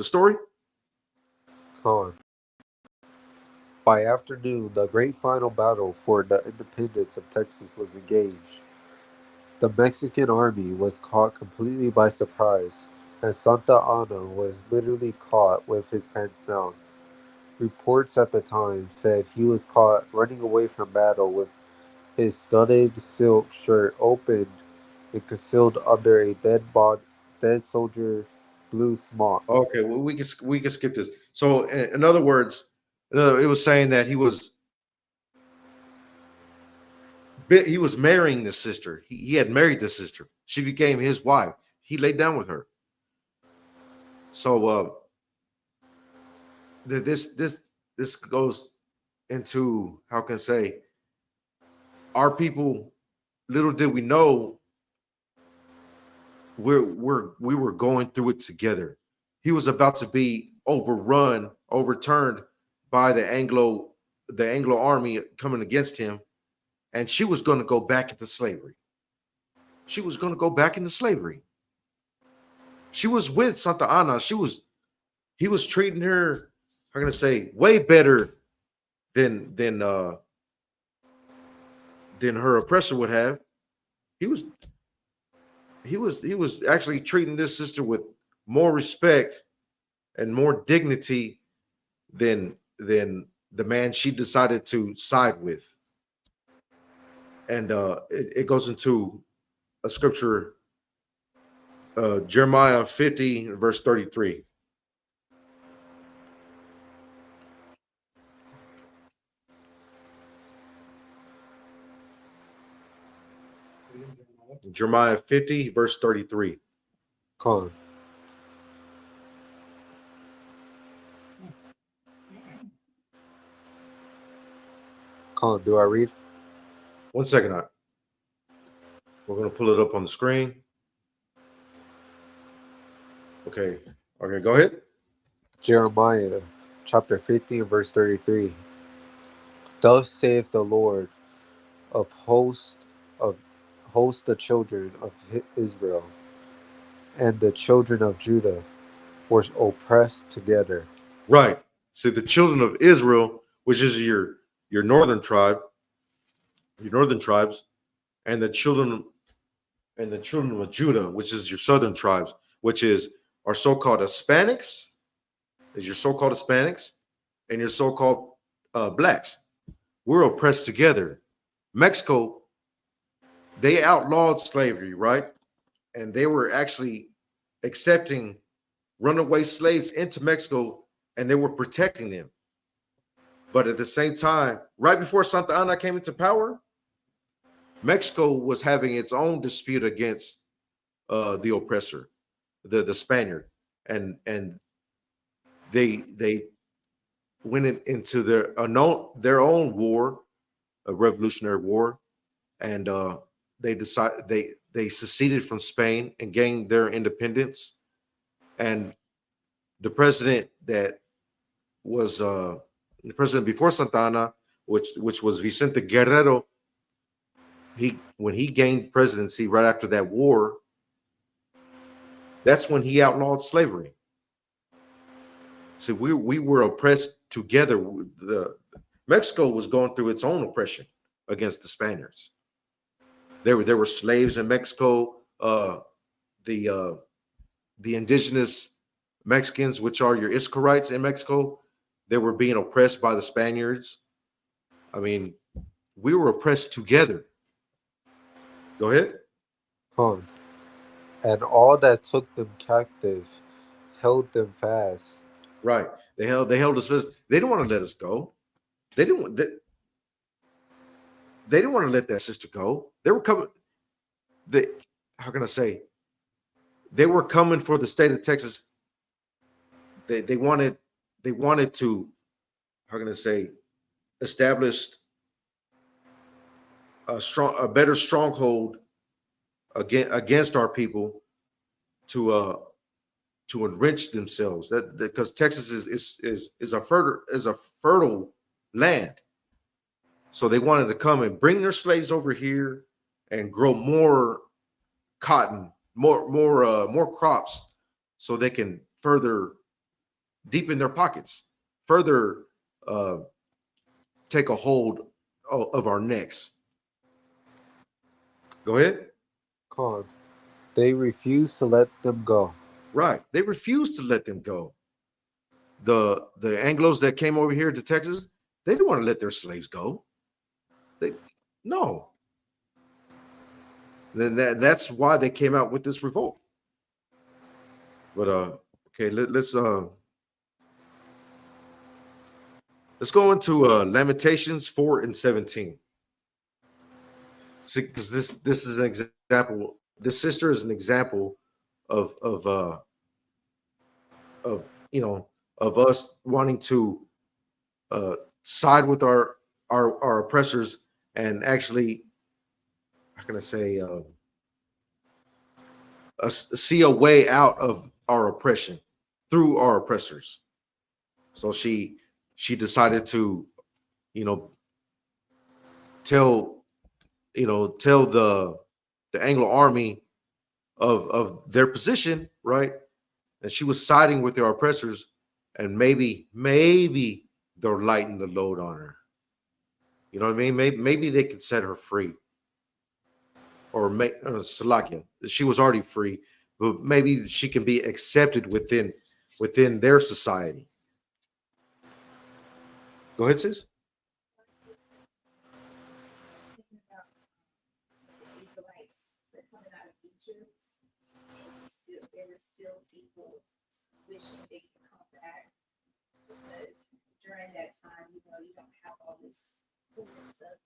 story. Con. By afternoon, the great final battle for the independence of Texas was engaged. The Mexican army was caught completely by surprise, and Santa Anna was literally caught with his pants down. Reports at the time said he was caught running away from battle with his studded silk shirt opened and concealed under a dead soldier's blue smock. Okay, well, we can skip this. So, in other words, it was saying that he was marrying this sister. He had married this sister. She became his wife. He laid down with her. So, this goes into, how can I say, our people. Little did we know, we were going through it together. He was about to be overturned by the Anglo army coming against him, and she was going to go back into slavery. She was with Santa Anna. He was treating her, how can I say, way better than her oppressor would have. He was actually treating this sister with more respect and more dignity than the man she decided to side with. And it goes into a scripture, Jeremiah 50 verse 33. Jeremiah 50 verse 33. Con. Con, do I read? 1 second. We're going to pull it up on the screen. Okay, go ahead. Jeremiah chapter 50 and verse 33. Thus saith the Lord of hosts, the children of Israel and the children of Judah were oppressed together. Right. See, the children of Israel, which is your northern tribes, and the children of Judah, which is your southern tribes, which is our so-called Hispanics, and your so-called blacks. We're oppressed together. Mexico, they outlawed slavery, right? And they were actually accepting runaway slaves into Mexico, and they were protecting them. But at the same time, right before Santa Anna came into power, Mexico was having its own dispute against the oppressor, the Spaniard, and they went into their own war, a revolutionary war, and they seceded from Spain and gained their independence. And the president that was the president before Santana, which was Vicente Guerrero, when he gained presidency right after that war, that's when he outlawed slavery. So we were oppressed together. Mexico was going through its own oppression against the Spaniards. There were slaves in Mexico. The indigenous Mexicans, which are your Isukrites in Mexico, they were being oppressed by the Spaniards. I mean, we were oppressed together. Go ahead. Con. And all that took them captive held them fast. Right. They held us fast. They didn't want to let us go. They didn't want to let that sister go. They were coming. How can I say? They were coming for the state of Texas. They wanted to, how can I say, establish a better stronghold against our people to enrich themselves. That because Texas is a fertile land, so they wanted to come and bring their slaves over here and grow more cotton, more crops, so they can further deepen their pockets, further take a hold of our necks. Go ahead. Con. They refused to let them go. Right. They refused to let them go. The Anglos that came over here to Texas, they didn't want to let their slaves go. No. Then that's why they came out with this revolt. But okay, let's go into Lamentations 4 and 17. See, because this is an example. This sister is an example of us wanting to side with our oppressors and actually, how can I say, see a way out of our oppression through our oppressors. So she decided to, tell the Anglo army of their position, right? And she was siding with their oppressors, and maybe they'll lighten the load on her. You know what I mean? Maybe they could set her free, or make Salakia. She was already free, but maybe she can be accepted within their society. Go ahead, sis. Thinking about the Israelites that coming out of Egypt, and there were still people wishing they could come back, because during that time, you don't have all this cool stuff,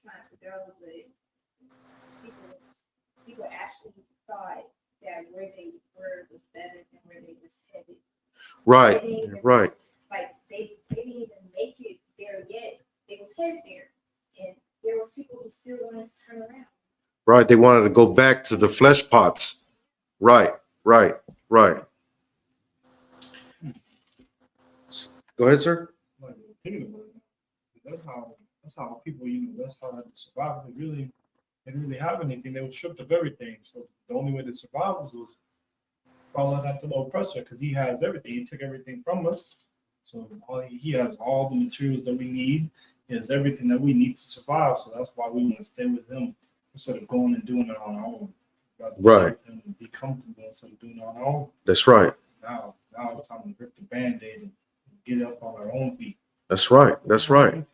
trying to go, but people actually thought that where they were was better than where they was headed. Right, right. Like they didn't even make it there yet. They was headed there, and there was people who still wanted to turn around. Right. They wanted to go back to the flesh pots. Right. Go ahead, sir. Like, thinking about it, that's how people, that's how they survive. They didn't really have anything. They were stripped of everything. So the only way to survive was following after the oppressor, because he has everything. He took everything from us. So he has all the materials that we need. He has everything that we need to survive. So that's why we want to stay with him instead of going and doing it on our own. Right. And be comfortable instead of doing it on our own. That's right. Now it's time to rip the Band-Aid and get up on our own feet. That's right. That's right.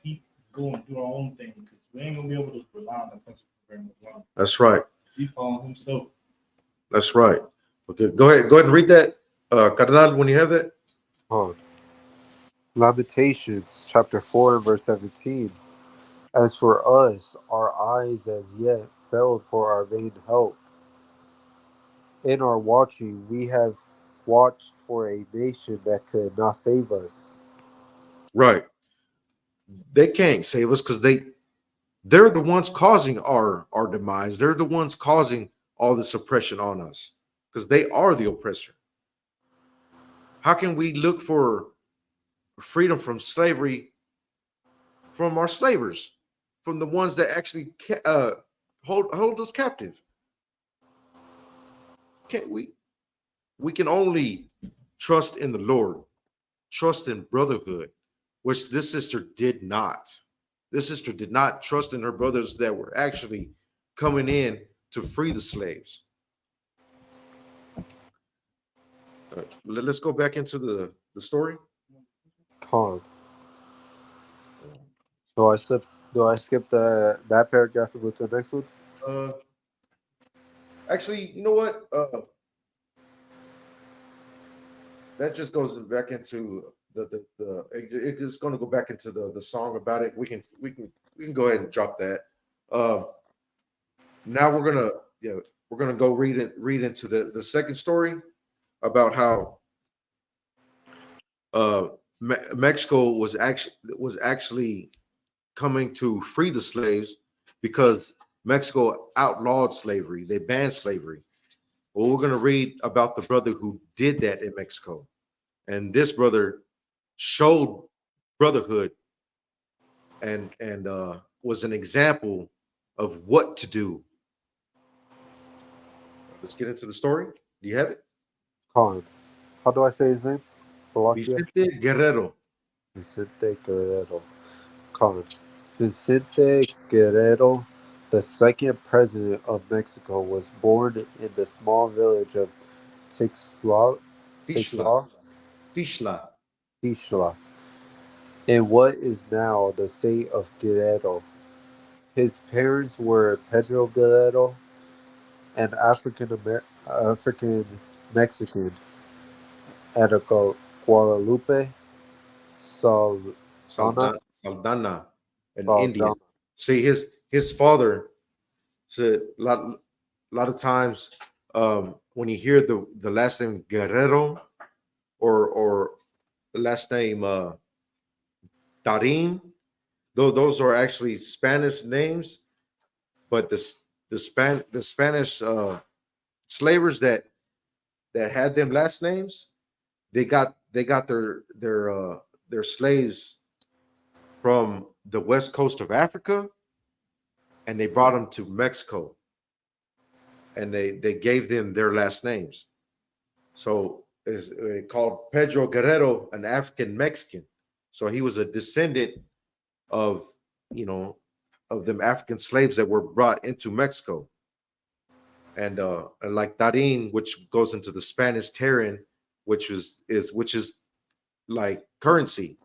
Go and do our own thing, because we ain't gonna be able to rely on the person for very much longer. That's right. He followed himself. That's right. Okay, go ahead and read that, Cardenal, when you have that. Lamentations chapter 4 and verse 17. As for us, our eyes as yet failed for our vain hope. In our watching, we have watched for a nation that could not save us. Right. They can't save us because they're the ones causing our demise. They're the ones causing all this oppression on us because they are the oppressor. How can we look for freedom from slavery from our slavers, from the ones that actually hold us captive? Can't we? We can only trust in the Lord, trust in brotherhood, which this sister did not. This sister did not trust in her brothers that were actually coming in to free the slaves. Let's go back into the story. Con. Do I skip? Do I skip that paragraph and go to the next one? Uh, Actually, you know what? That just goes back into it's going to go back into the song about it. We can go ahead and drop that. Uh, Now we're gonna go read into the second story about how Mexico was actually coming to free the slaves because Mexico outlawed slavery. They banned slavery. Well, we're going to read about the brother who did that in Mexico. And this brother showed brotherhood and was an example of what to do. Let's get into the story. Do you have it? Con. How do I say his name? Slovakia? Vicente Guerrero. Vicente Guerrero. Con. Vicente Guerrero, the second president of Mexico, was born in the small village of Tixla, Tixla. Tixla, Tixla. Tixla, in what is now the state of Guerrero. His parents were Pedro Guerrero, an African Mexican, and a Guadalupe Saldana. Saldana, an Indian. Saldana. See, his father said a lot of times when you hear the last name Guerrero or the last name Tarin, though those are actually Spanish names, but the Spanish slavers that had them last names, they got their slaves from the west coast of Africa, and they brought them to Mexico, and they gave them their last names. So is called Pedro Guerrero, an African Mexican. So he was a descendant of you know of them African slaves that were brought into Mexico, and like Tarin, which goes into the Spanish terran, which is like currency,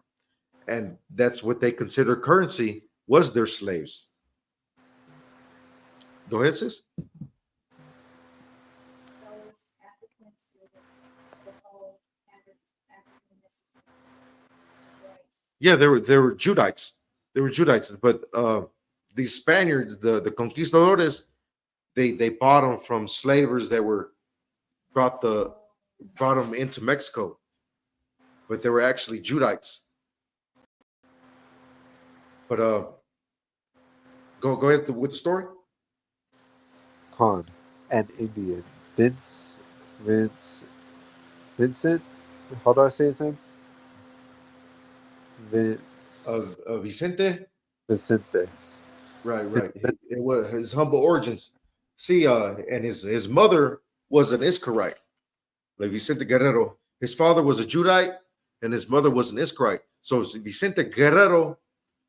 and that's what they consider currency was their slaves. Go ahead, sis. Those Africans were the so-called African Mexicans. Yeah, they were Judites. They were Judites, but these Spaniards, the conquistadores, they bought them from slavers that were brought the brought them into Mexico, but they were actually Judites. But go ahead with the story. Con, an Indian. Vince, Vince, Vincent. How do I say his name? Vince, Vicente. Vicente. Right. It was his humble origins. See, and his mother was an Iscarite, like Vicente Guerrero. His father was a Judite, and his mother was an Iscarite. So Vicente Guerrero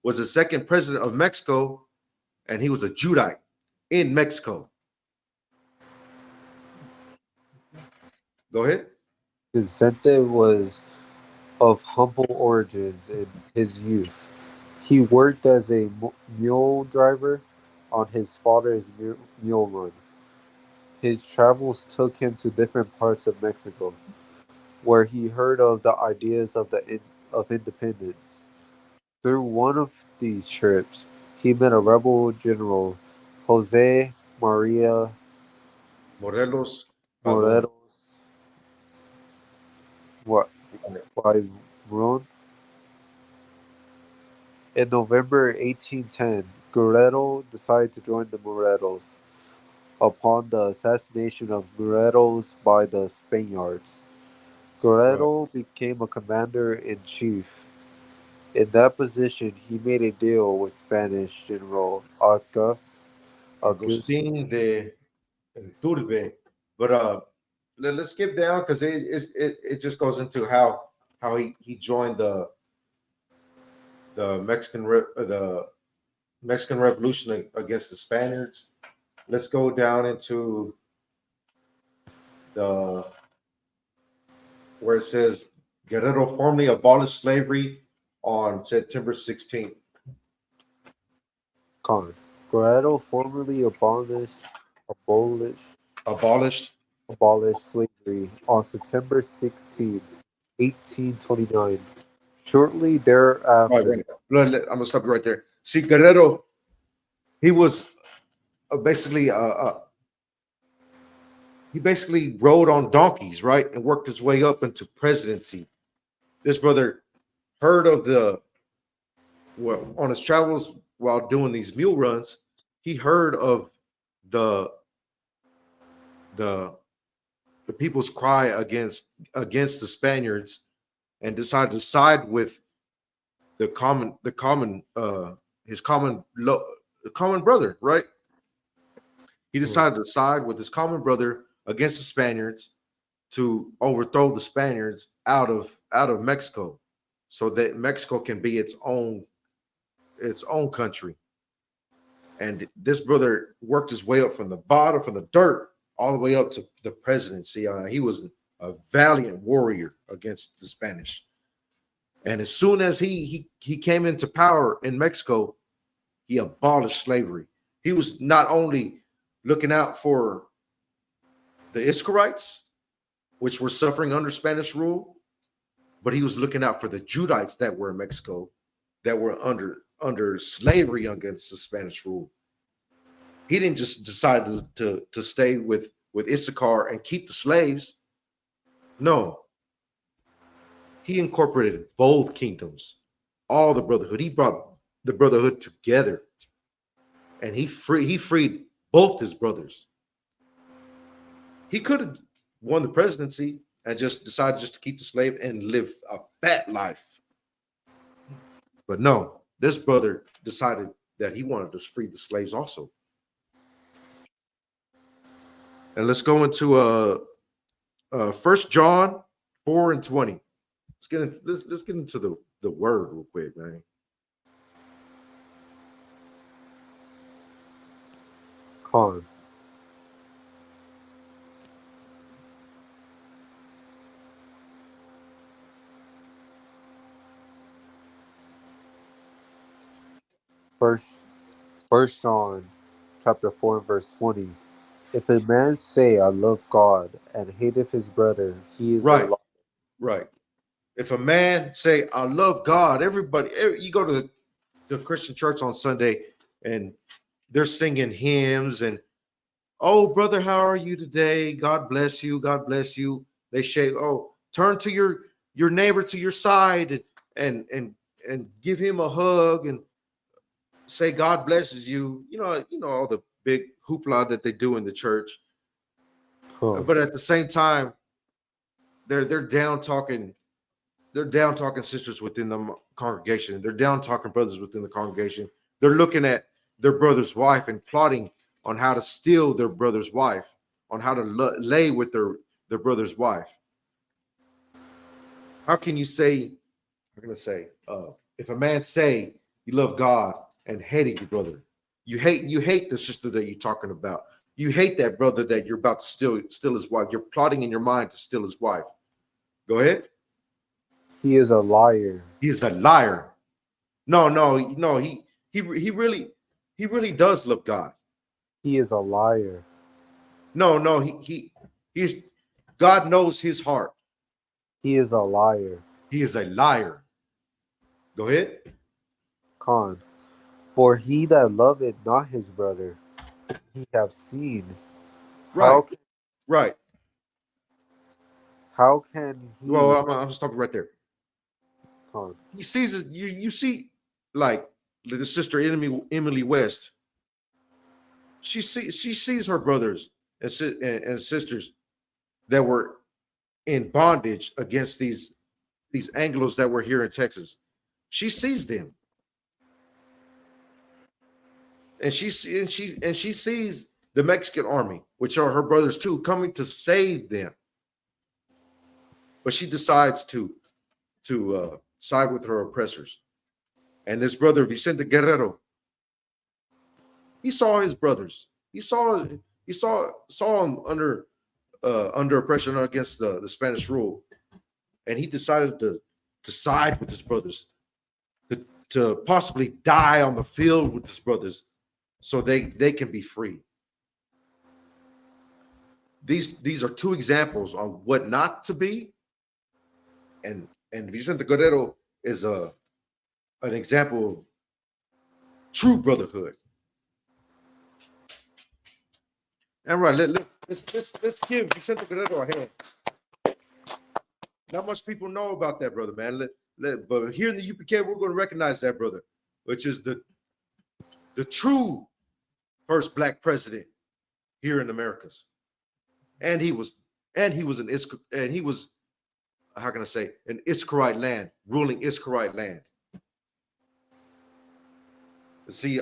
was the second president of Mexico, and he was a Judite in Mexico. Go ahead. Vicente was of humble origins in his youth. He worked as a mule driver on his father's mule run. His travels took him to different parts of Mexico, where he heard of the ideas of independence. Through one of these trips, He met a rebel general, Jose Maria Morelos Pavon. Morelos Guaymon. In November 1810, Guerrero decided to join the Morelos upon the assassination of Morelos by the Spaniards. Right. Guerrero became a commander-in-chief. In that position, he made a deal with Spanish General Augusto. Agustin de Turbe. But let's skip down because it just goes into how he joined the the Mexican Revolution against the Spaniards. Let's go down into the where it says Guerrero formally abolished slavery on September 16th. Con. Guerrero formally abolished, Abolished. abolished slavery on September 16, 1829. Shortly Right, thereafter, right. I'm gonna stop you right there. See, Guerrero, he was basically he basically rode on donkeys, right, and worked his way up into presidency. This brother heard of on his travels while doing these mule runs, he heard of the the the people's cry against the Spaniards and decided to side with the common the common brother, right? He decided to side with his common brother against the Spaniards to overthrow the Spaniards out of Mexico, so that Mexico can be its own country. And this brother worked his way up from the bottom, from the dirt, all the way up to the presidency. He was a valiant warrior against the Spanish. And as soon as he came into power in Mexico, he abolished slavery. He was not only looking out for the Iscarites, which were suffering under Spanish rule, but he was looking out for the Judites that were in Mexico, that were under slavery against the Spanish rule. He didn't just decide to stay with Issachar and keep the slaves. No, he incorporated both kingdoms, all the brotherhood. He brought the brotherhood together, and he freed both his brothers. He could have won the presidency and just decided just to keep the slave and live a fat life. But no, this brother decided that he wanted to free the slaves also. And let's go into 1 John 4:20. Let's get into the word real quick, man. Con. First John chapter 4 verse 20. If a man say I love God and hateth his brother, he is a Right, liar. right. If a man say, I love God, you go to the Christian church on Sunday and they're singing hymns and, oh, brother, how are you today? God bless you. God bless you. They say, oh, turn to your neighbor to your side and give him a hug and say God blesses you. You know all the big hoopla that they do in the church. Huh. But at the same time, they're down talking sisters within the congregation. They're down talking brothers within the congregation. They're looking at their brother's wife and plotting on how to steal their brother's wife, on how to lay with their brother's wife. How can you say, I'm going to say, if a man say you love God and hating your brother, you hate the sister that you're talking about. You hate that brother that you're about to steal his wife. You're plotting in your mind to steal his wife. Go ahead. He is a liar. He is a liar. No. He really does love God. He is a liar. No. He's God knows his heart. He is a liar. He is a liar. Go ahead. Con. For he that loveth not his brother, he have seen. Right, How right. how can he? Well, I'm stopping right there. Con, He sees it. You see, like the sister Emily West. She sees her brothers and sisters that were in bondage against these Anglos that were here in Texas. She sees them, and she sees the Mexican army, which are her brothers too, coming to save them. But she decides to side with her oppressors. And this brother Vicente Guerrero, he saw his brothers. He saw them under oppression against the Spanish rule, and he decided to side with his brothers, to possibly die on the field with his brothers, so they can be free. These are two examples on what not to be, and Vicente Guerrero is an example of true brotherhood. And right, let's give Vicente Guerrero a hand. Not much people know about that brother, man. But here in the UPK, we're going to recognize that brother, which is the true first black president here in Americas. And he was how can I say, an Iskarite land, ruling Iskarite land. See,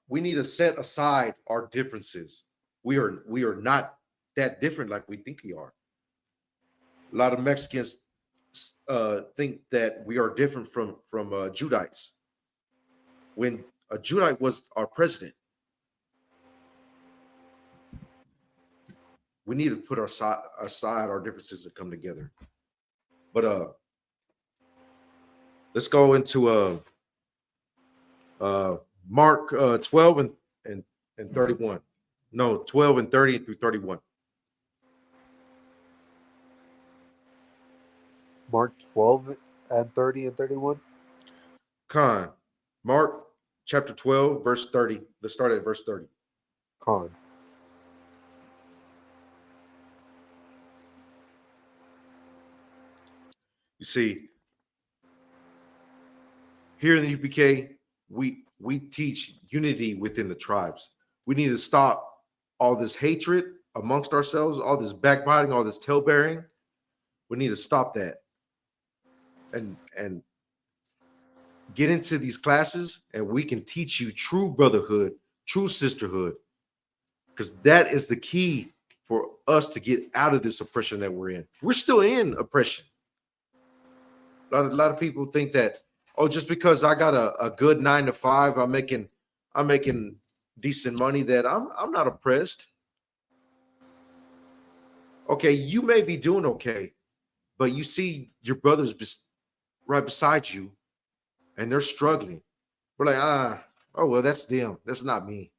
we need to set aside our differences. We are not that different like we think we are. A lot of Mexicans think that we are different from Judites, when a Judite was our president. We need to put aside our differences and come together. But let's go into Mark 12 and 31. No, 12 and 30 through 31. Mark 12 and 30 and 31. Mark chapter 12, verse 30. Let's start at verse 30. Con. You see, here in the UPK, we teach unity within the tribes. We need to stop all this hatred amongst ourselves, all this backbiting, all this tail bearing. We need to stop that and get into these classes, and we can teach you true brotherhood, true sisterhood, because that is the key for us to get out of this oppression that we're in. We're still in oppression. A lot of people think that, oh, just because I got a good 9 to 5, I'm making decent money, that I'm not oppressed. Okay, you may be doing okay, but you see your brothers right beside you, and they're struggling. We're like, oh well, that's them. That's not me.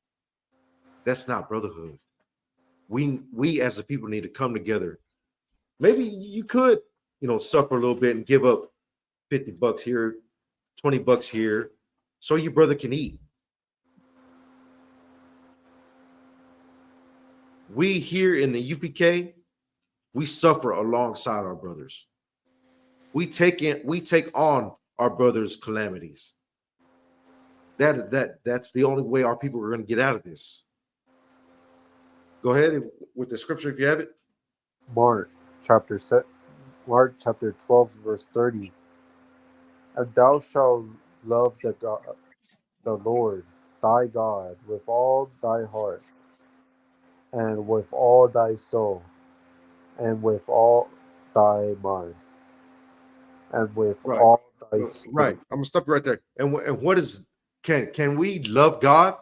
That's not brotherhood. We as a people need to come together. Maybe you could, suffer a little bit and give up $50 here, $20 here, so your brother can eat. We here in the UPK, we suffer alongside our brothers. We take on our brothers' calamities. That's the only way our people are going to get out of this. Go ahead with the scripture if you have it. Mark chapter 12, verse 30. And thou shalt love the Lord thy God with all thy heart, and with all thy soul, and with all thy mind, and with all thy strength. Right. I'm gonna stop you right there. And what is can we love God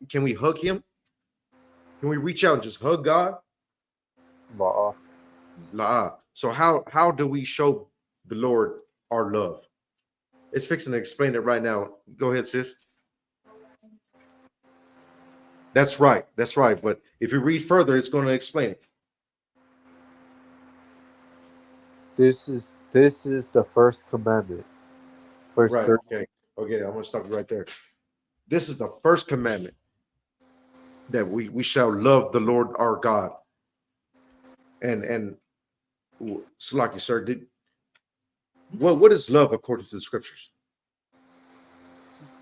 can we hug him? Can we reach out and just hug God? So how do we show the Lord our love? It's fixing to explain it right now. Go ahead, sis. That's right. But if you read further, it's going to explain it. This is the first commandment. Verse Right. 30. Okay. Okay, I'm gonna stop you right there. This is the first commandment, that we shall love the Lord our God. And Salaki, sir, what is love according to the scriptures?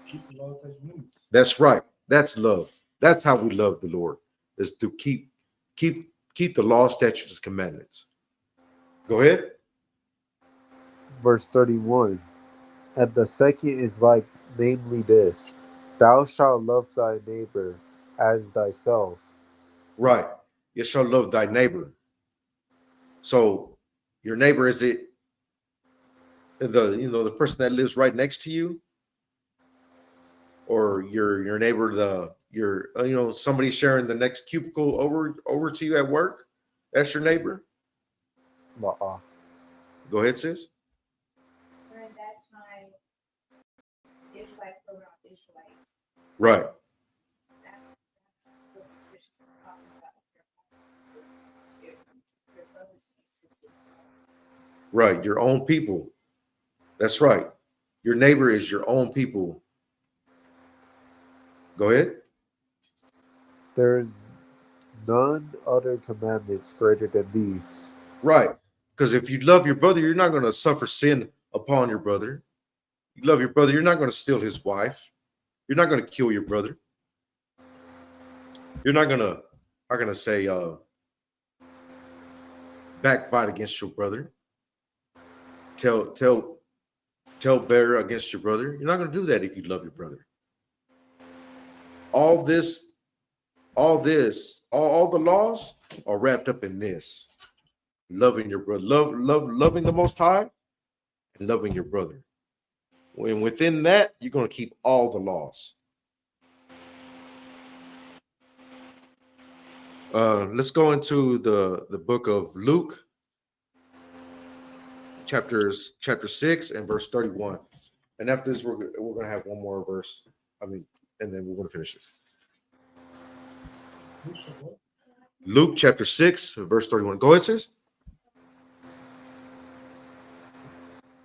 Keep the law, statutes. That's right. That's love. That's how we love the Lord, is to keep the law, statutes, commandments. Go ahead. Verse 31. And the second is like, namely this: Thou shalt love thy neighbor as thyself. Right. You shall love thy neighbor. So your neighbor, is it the person that lives right next to you, or your neighbor, somebody sharing the next cubicle over to you at work? That's your neighbor. La'ah. Go ahead, sis. During that time, Israelites were around Israelites. Right. That's what the scriptures is talking about. Your brothers and sisters. Right. Your own people. That's right. Your neighbor is your own people. Go ahead. There's none other commandments greater than these. Right. Because if you love your brother, you're not going to suffer sin upon your brother. You love your brother, you're not going to steal his wife. You're not going to kill your brother. You're not going to, I'm going to say, backbite against your brother. Tell bear against your brother. You're not going to do that if you love your brother. All the laws are wrapped up in this: loving your brother, loving the Most High, and loving your brother. And within that, you're going to keep all the laws. Let's go into the book of Luke, chapter 6 and verse 31. And after this, we're going to have one more verse. And then we're going to finish this. Luke chapter 6, verse 31. Go ahead, sis.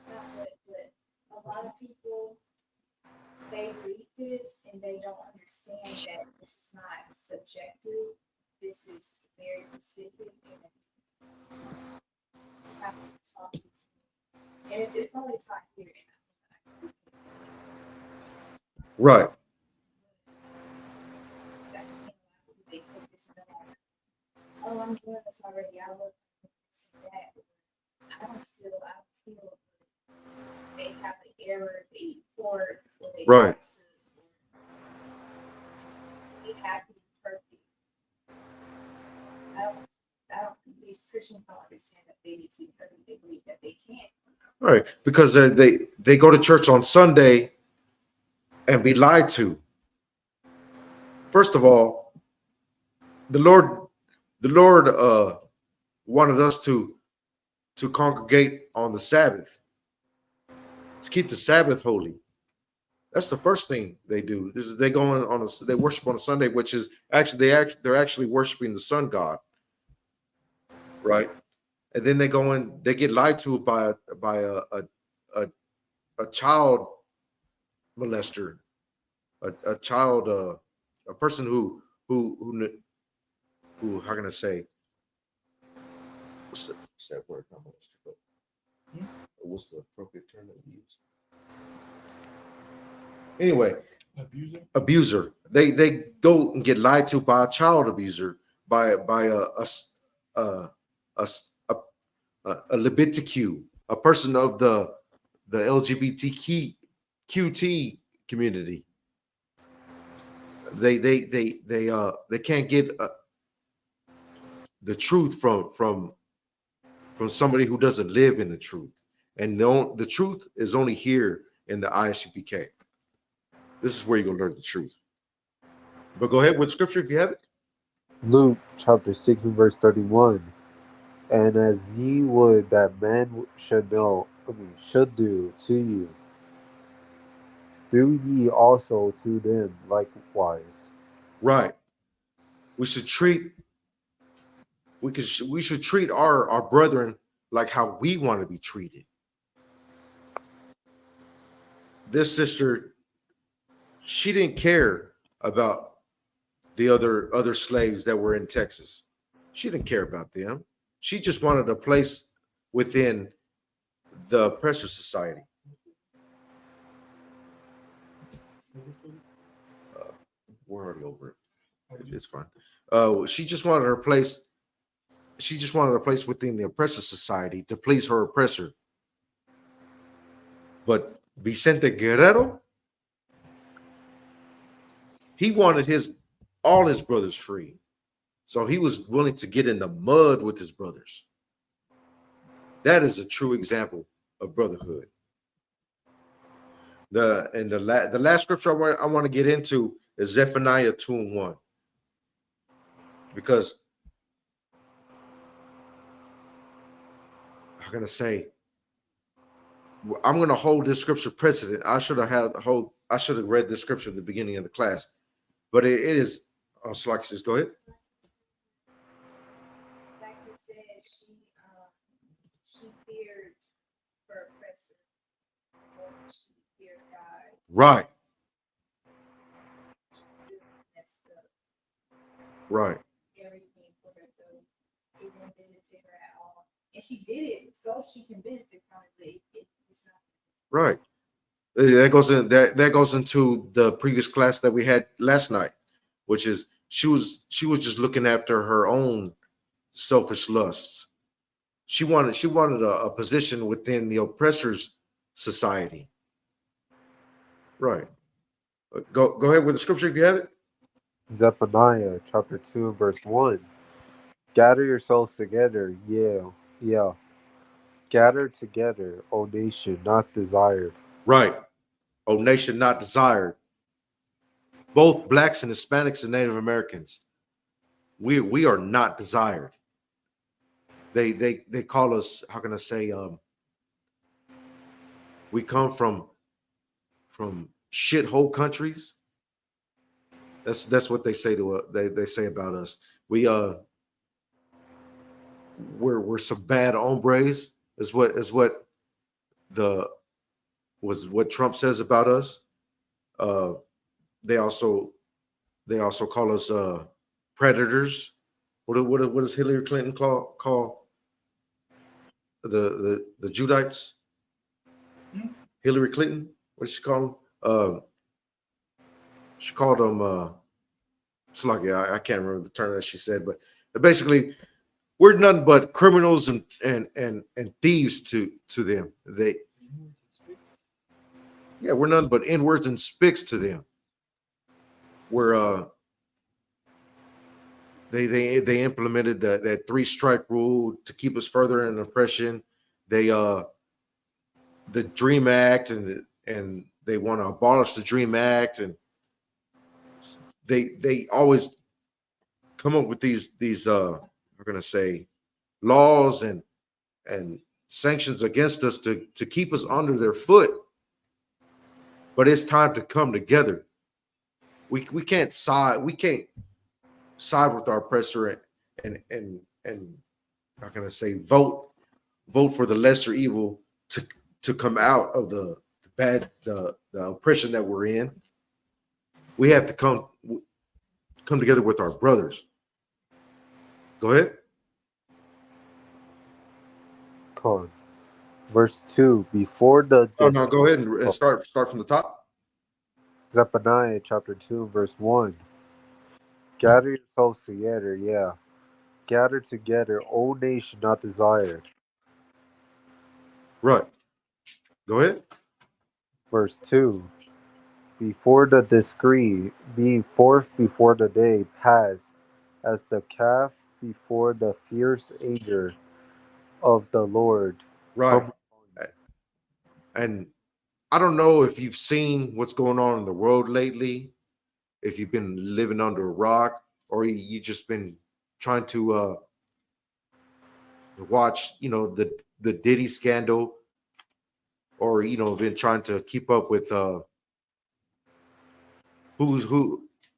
But a lot of people, they read this and they don't understand that this is not subjective. This is very specific, and you have to talk this. And it's only taught here. Right. That's the thing. They take this and they're like, oh, I'm doing this already. I look this and that. I don't steal. I don't kill. They have an error. They report. Or they Right. gossip, or they have to be perfect. I don't. These Christians don't understand that they need to be perfect. They believe that they can't. All right. Because they go to church on Sunday and be lied to. First of all, the Lord wanted us to congregate on the Sabbath, to keep the Sabbath holy. That's the first thing they do. They go on they worship on a Sunday, which is they're actually worshiping the sun god, right? And then they go in, they get lied to by a child molester, a child, a person who how can I say? What's that word? Not molester, but what's the appropriate term that we use? Anyway, abuser. They go and get lied to by a child abuser, by a LGBTQ, a person of the LGBTQT community. They can't get the truth from somebody who doesn't live in the truth, and the truth is only here in the ISUPK. This is where you're gonna learn the truth. But go ahead with scripture if you have it. Luke chapter 6 and verse 31. And as ye would that man should do to you, do ye also to them likewise. Right. We should treat our brethren like how we want to be treated. this sister, she didn't care about the other slaves that were in Texas. She didn't care about them. She just wanted a place within the oppressor society. We're already over it. It's fine. She just wanted her place. She just wanted a place within the oppressor society to please her oppressor. But Vicente Guerrero, he wanted all his brothers free. So he was willing to get in the mud with his brothers. That is a true example of brotherhood. The last scripture I want to get into is Zephaniah 2:1. Because I'm gonna say I'm gonna hold this scripture precedent. I should have read this scripture at the beginning of the class, but it is. Oh, Slack says, go ahead. Like you said, she feared her oppressor more than she feared God. Right, She really messed up right, everything for her, so it didn't benefit her at all. And she did it so she can benefit from it, but it's not. right. That goes into the previous class that we had last night, which is she was just looking after her own selfish lusts. She wanted a position within the oppressor's society. Right. Go ahead with the scripture if you have it. Zephaniah chapter 2, verse 1. Gather yourselves together, yeah. Gather together, O nation not desired. Right. O nation not desired. Both blacks and Hispanics and Native Americans. We are not desired. They call us, how can I say, we come from shithole countries. That's what they say to they say about us. We're some bad hombres is what Trump says about us. They also call us predators. What does Hillary Clinton call the Judites? Hillary Clinton, what did she call them? She called them it's like, yeah, I can't remember the term that she said, but basically we're nothing but criminals and thieves to them. We're nothing but N-words and spics to them. We're they implemented that 3-strike rule to keep us further in oppression. They the Dream Act and they want to abolish the Dream Act, and they always come up with these I'm gonna say laws and sanctions against us to keep us under their foot. But it's time to come together. We can't side with our oppressor and how can I say vote for the lesser evil to come out of the oppression that we're in. We have to come together with our brothers. Go ahead. Con. Verse 2. Before the Oh no, go ahead and start from the top. Zephaniah chapter 2, verse 1. Gather yourselves together, yeah. Gather together, O nation not desired. Right. Go ahead. Verse 2. Before the decree, being forth before the day pass, as the calf before the fierce anger of the Lord. Right. And I don't know if you've seen what's going on in the world lately, if you've been living under a rock, or you just been trying to watch, the Diddy scandal, or been trying to keep up with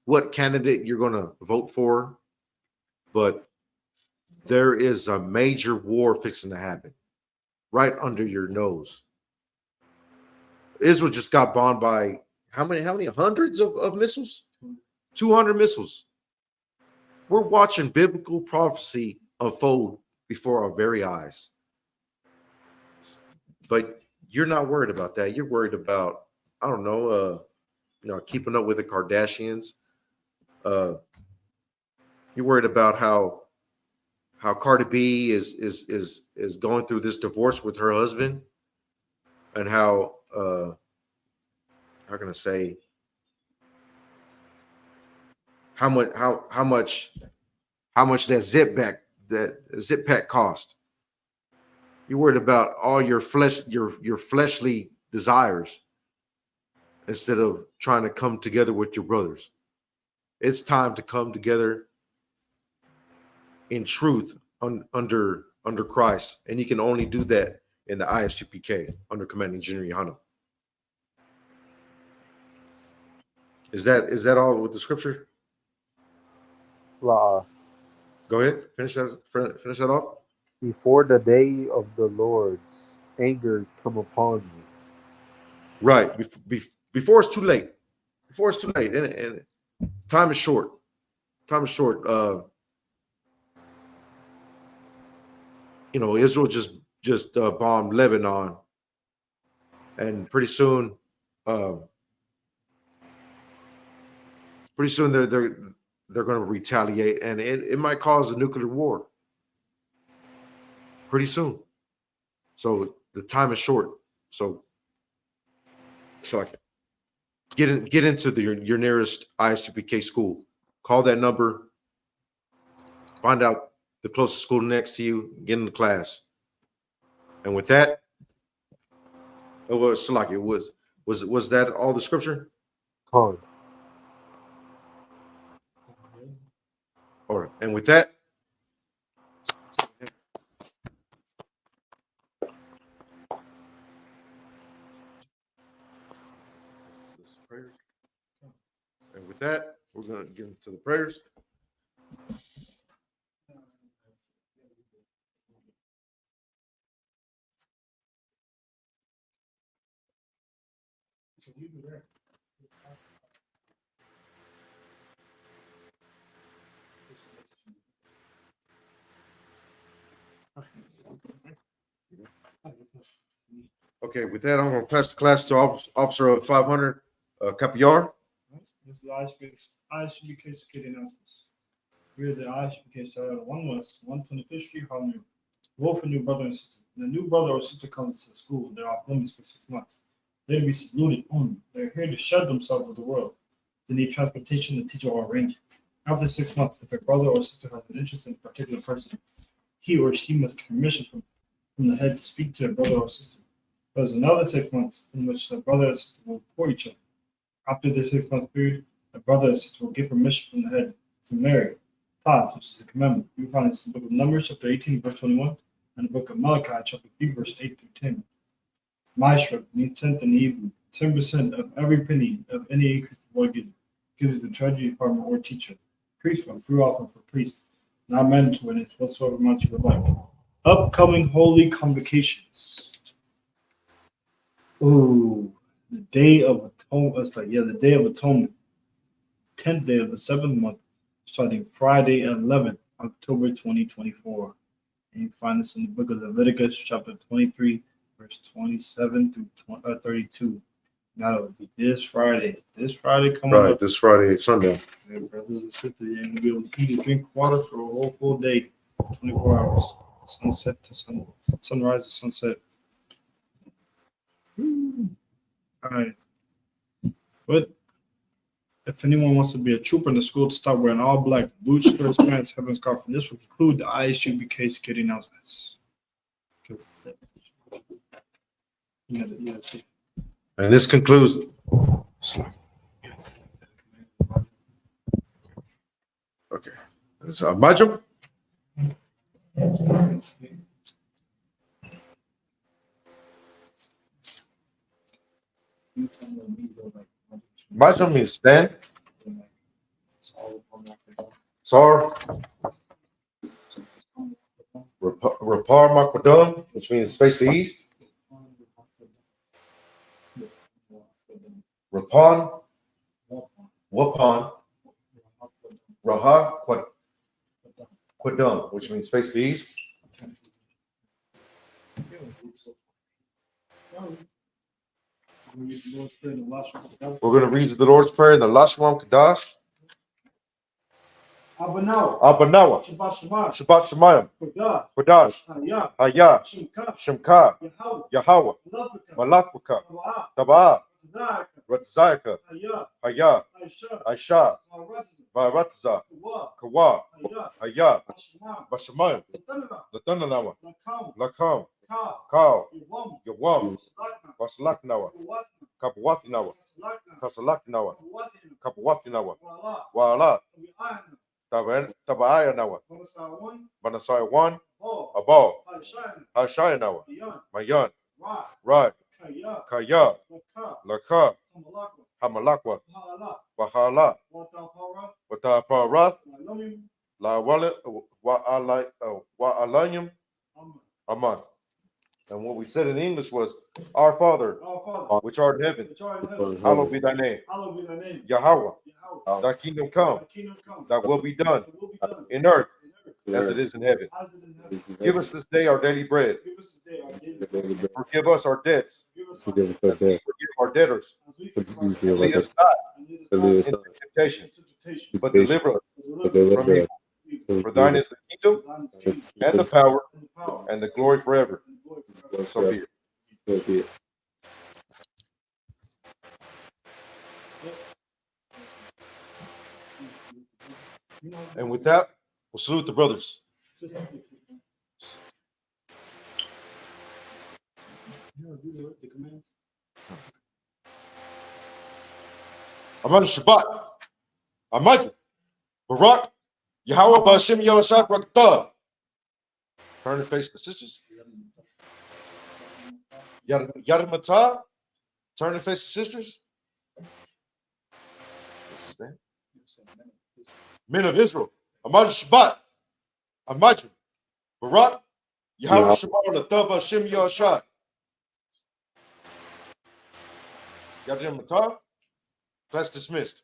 what candidate you're going to vote for. But there is a major war fixing to happen right under your nose. Israel just got bombed by how many hundreds of missiles? 200 missiles. We're watching biblical prophecy unfold before our very eyes. But you're not worried about that. You're worried about, I don't know, keeping up with the Kardashians. You're worried about how Cardi B is going through this divorce with her husband, and how can I say, how much that zip pack cost. You're worried about all your fleshly desires instead of trying to come together with your brothers. It's time to come together in truth under Christ, and you can only do that in the ISUPK under Commanding General Yohana. Is that all with the scripture? La. Go ahead, finish that off. Before the day of the Lord's anger come upon you. Right, before it's too late. Before it's too late, and time is short. Time is short. Israel just bombed Lebanon, and pretty soon they're going to retaliate, and it might cause a nuclear war pretty soon. So the time is short. So get into your nearest ISUPK school. Call that number. Find out the closest school next to you. Get in the class. And with that, was that all the scripture? Con. All right. And with that, we're going to get into the prayers. Okay, with that, I'm going to pass the class to Officer of 500, Capillar. This is ISUPK security announcements. We are the ISUPK started at 1 West, 125th Street, Harlem. Vote for new brother and sister. When a new brother or sister comes to school, they're off limits for 6 months. They're to be saluted only. They're here to shed themselves of the world. They need transportation, the teacher or arrange it. After 6 months, if a brother or sister has an interest in a particular person, he or she must get permission from the head to speak to a brother or sister. There's another 6 months in which the brother and sister will court each other. After the 6 month period, the brother and sister will get permission from the head to marry. Tithes, which is a commandment. You find this in the book of Numbers, chapter 18, verse 21, and the book of Malachi, chapter 3, verse 8 through 10. Maashrek means tenth in Hebrew. 10% of every penny of any increase the Lord gives the treasury department or teacher. Priest fund, free offering for priests, not mandatory, and it's whatsoever amount you would like. Upcoming holy convocations. Ooh, the Day of Atonement. The Day of Atonement. 10th day of the 7th month, starting Friday 11th, October 2024. And you find this in the book of Leviticus, chapter 23, verse 27 through 32. Now it will be this Friday. This Friday coming up. Right, this Friday, Sunday. Yeah, brothers and sisters, you're going to be able to eat and drink water for a whole full day, 24 hours. Sunset to sunrise to sunset. All right. But if anyone wants to be a trooper in the school, to start wearing all black boots, shirts, pants, heaven scarf, and this will conclude the ISUPK security announcements. You gotta see. And this concludes. Okay. It's Majum. Majum means stand. Sar. Rapar Makwadum, which means face the east. Rapon, Wapan, Raha, Quadum, which means face the east. We're going to read the Lord's Prayer in the Lashwan Kadash. Abanawa, Shabbat Shemayim, Kodash, Hayah, Shemka, Yahweh, Malachbaka, Taba'ah, Ratzayaka, Hayah, Aisha, Varatza, Kawa, Hayah, Bashamayim, Latananawa, Lakam, Kal, Yawam, Wasalaknawa, Kapawatinawa, Kasalaknawa, Kapawatinawa, Wala, Taba'ayanawa, Manasai 1, Abal, Hashayanawa, Mayan, Rad, Kaya, Laka, Hamalakwa, Wahala, Wataparath, Wa'alayim, Aman. And what we said in English was, Our Father, which art in heaven, hallowed be thy name. Yahweh, thy kingdom come, thy will be done in earth as it is in heaven. Give us this day our daily bread. Forgive us our debts. Forgive our debtors. Lead us not into temptation, but deliver us from evil. For thine is the kingdom and the power and the glory forever. So be it. And with that, we'll salute the brothers. Amad Shabbat, Amad Barak, Yahweh Bashim Yoshak Rakta. Turn and face the sisters. Yadamata, turn and face the sisters. Men of Israel, Amad Shabbat, Amad Barak, Yahweh Shabbat Lataba Shim Yoshak. Yadamata, class dismissed.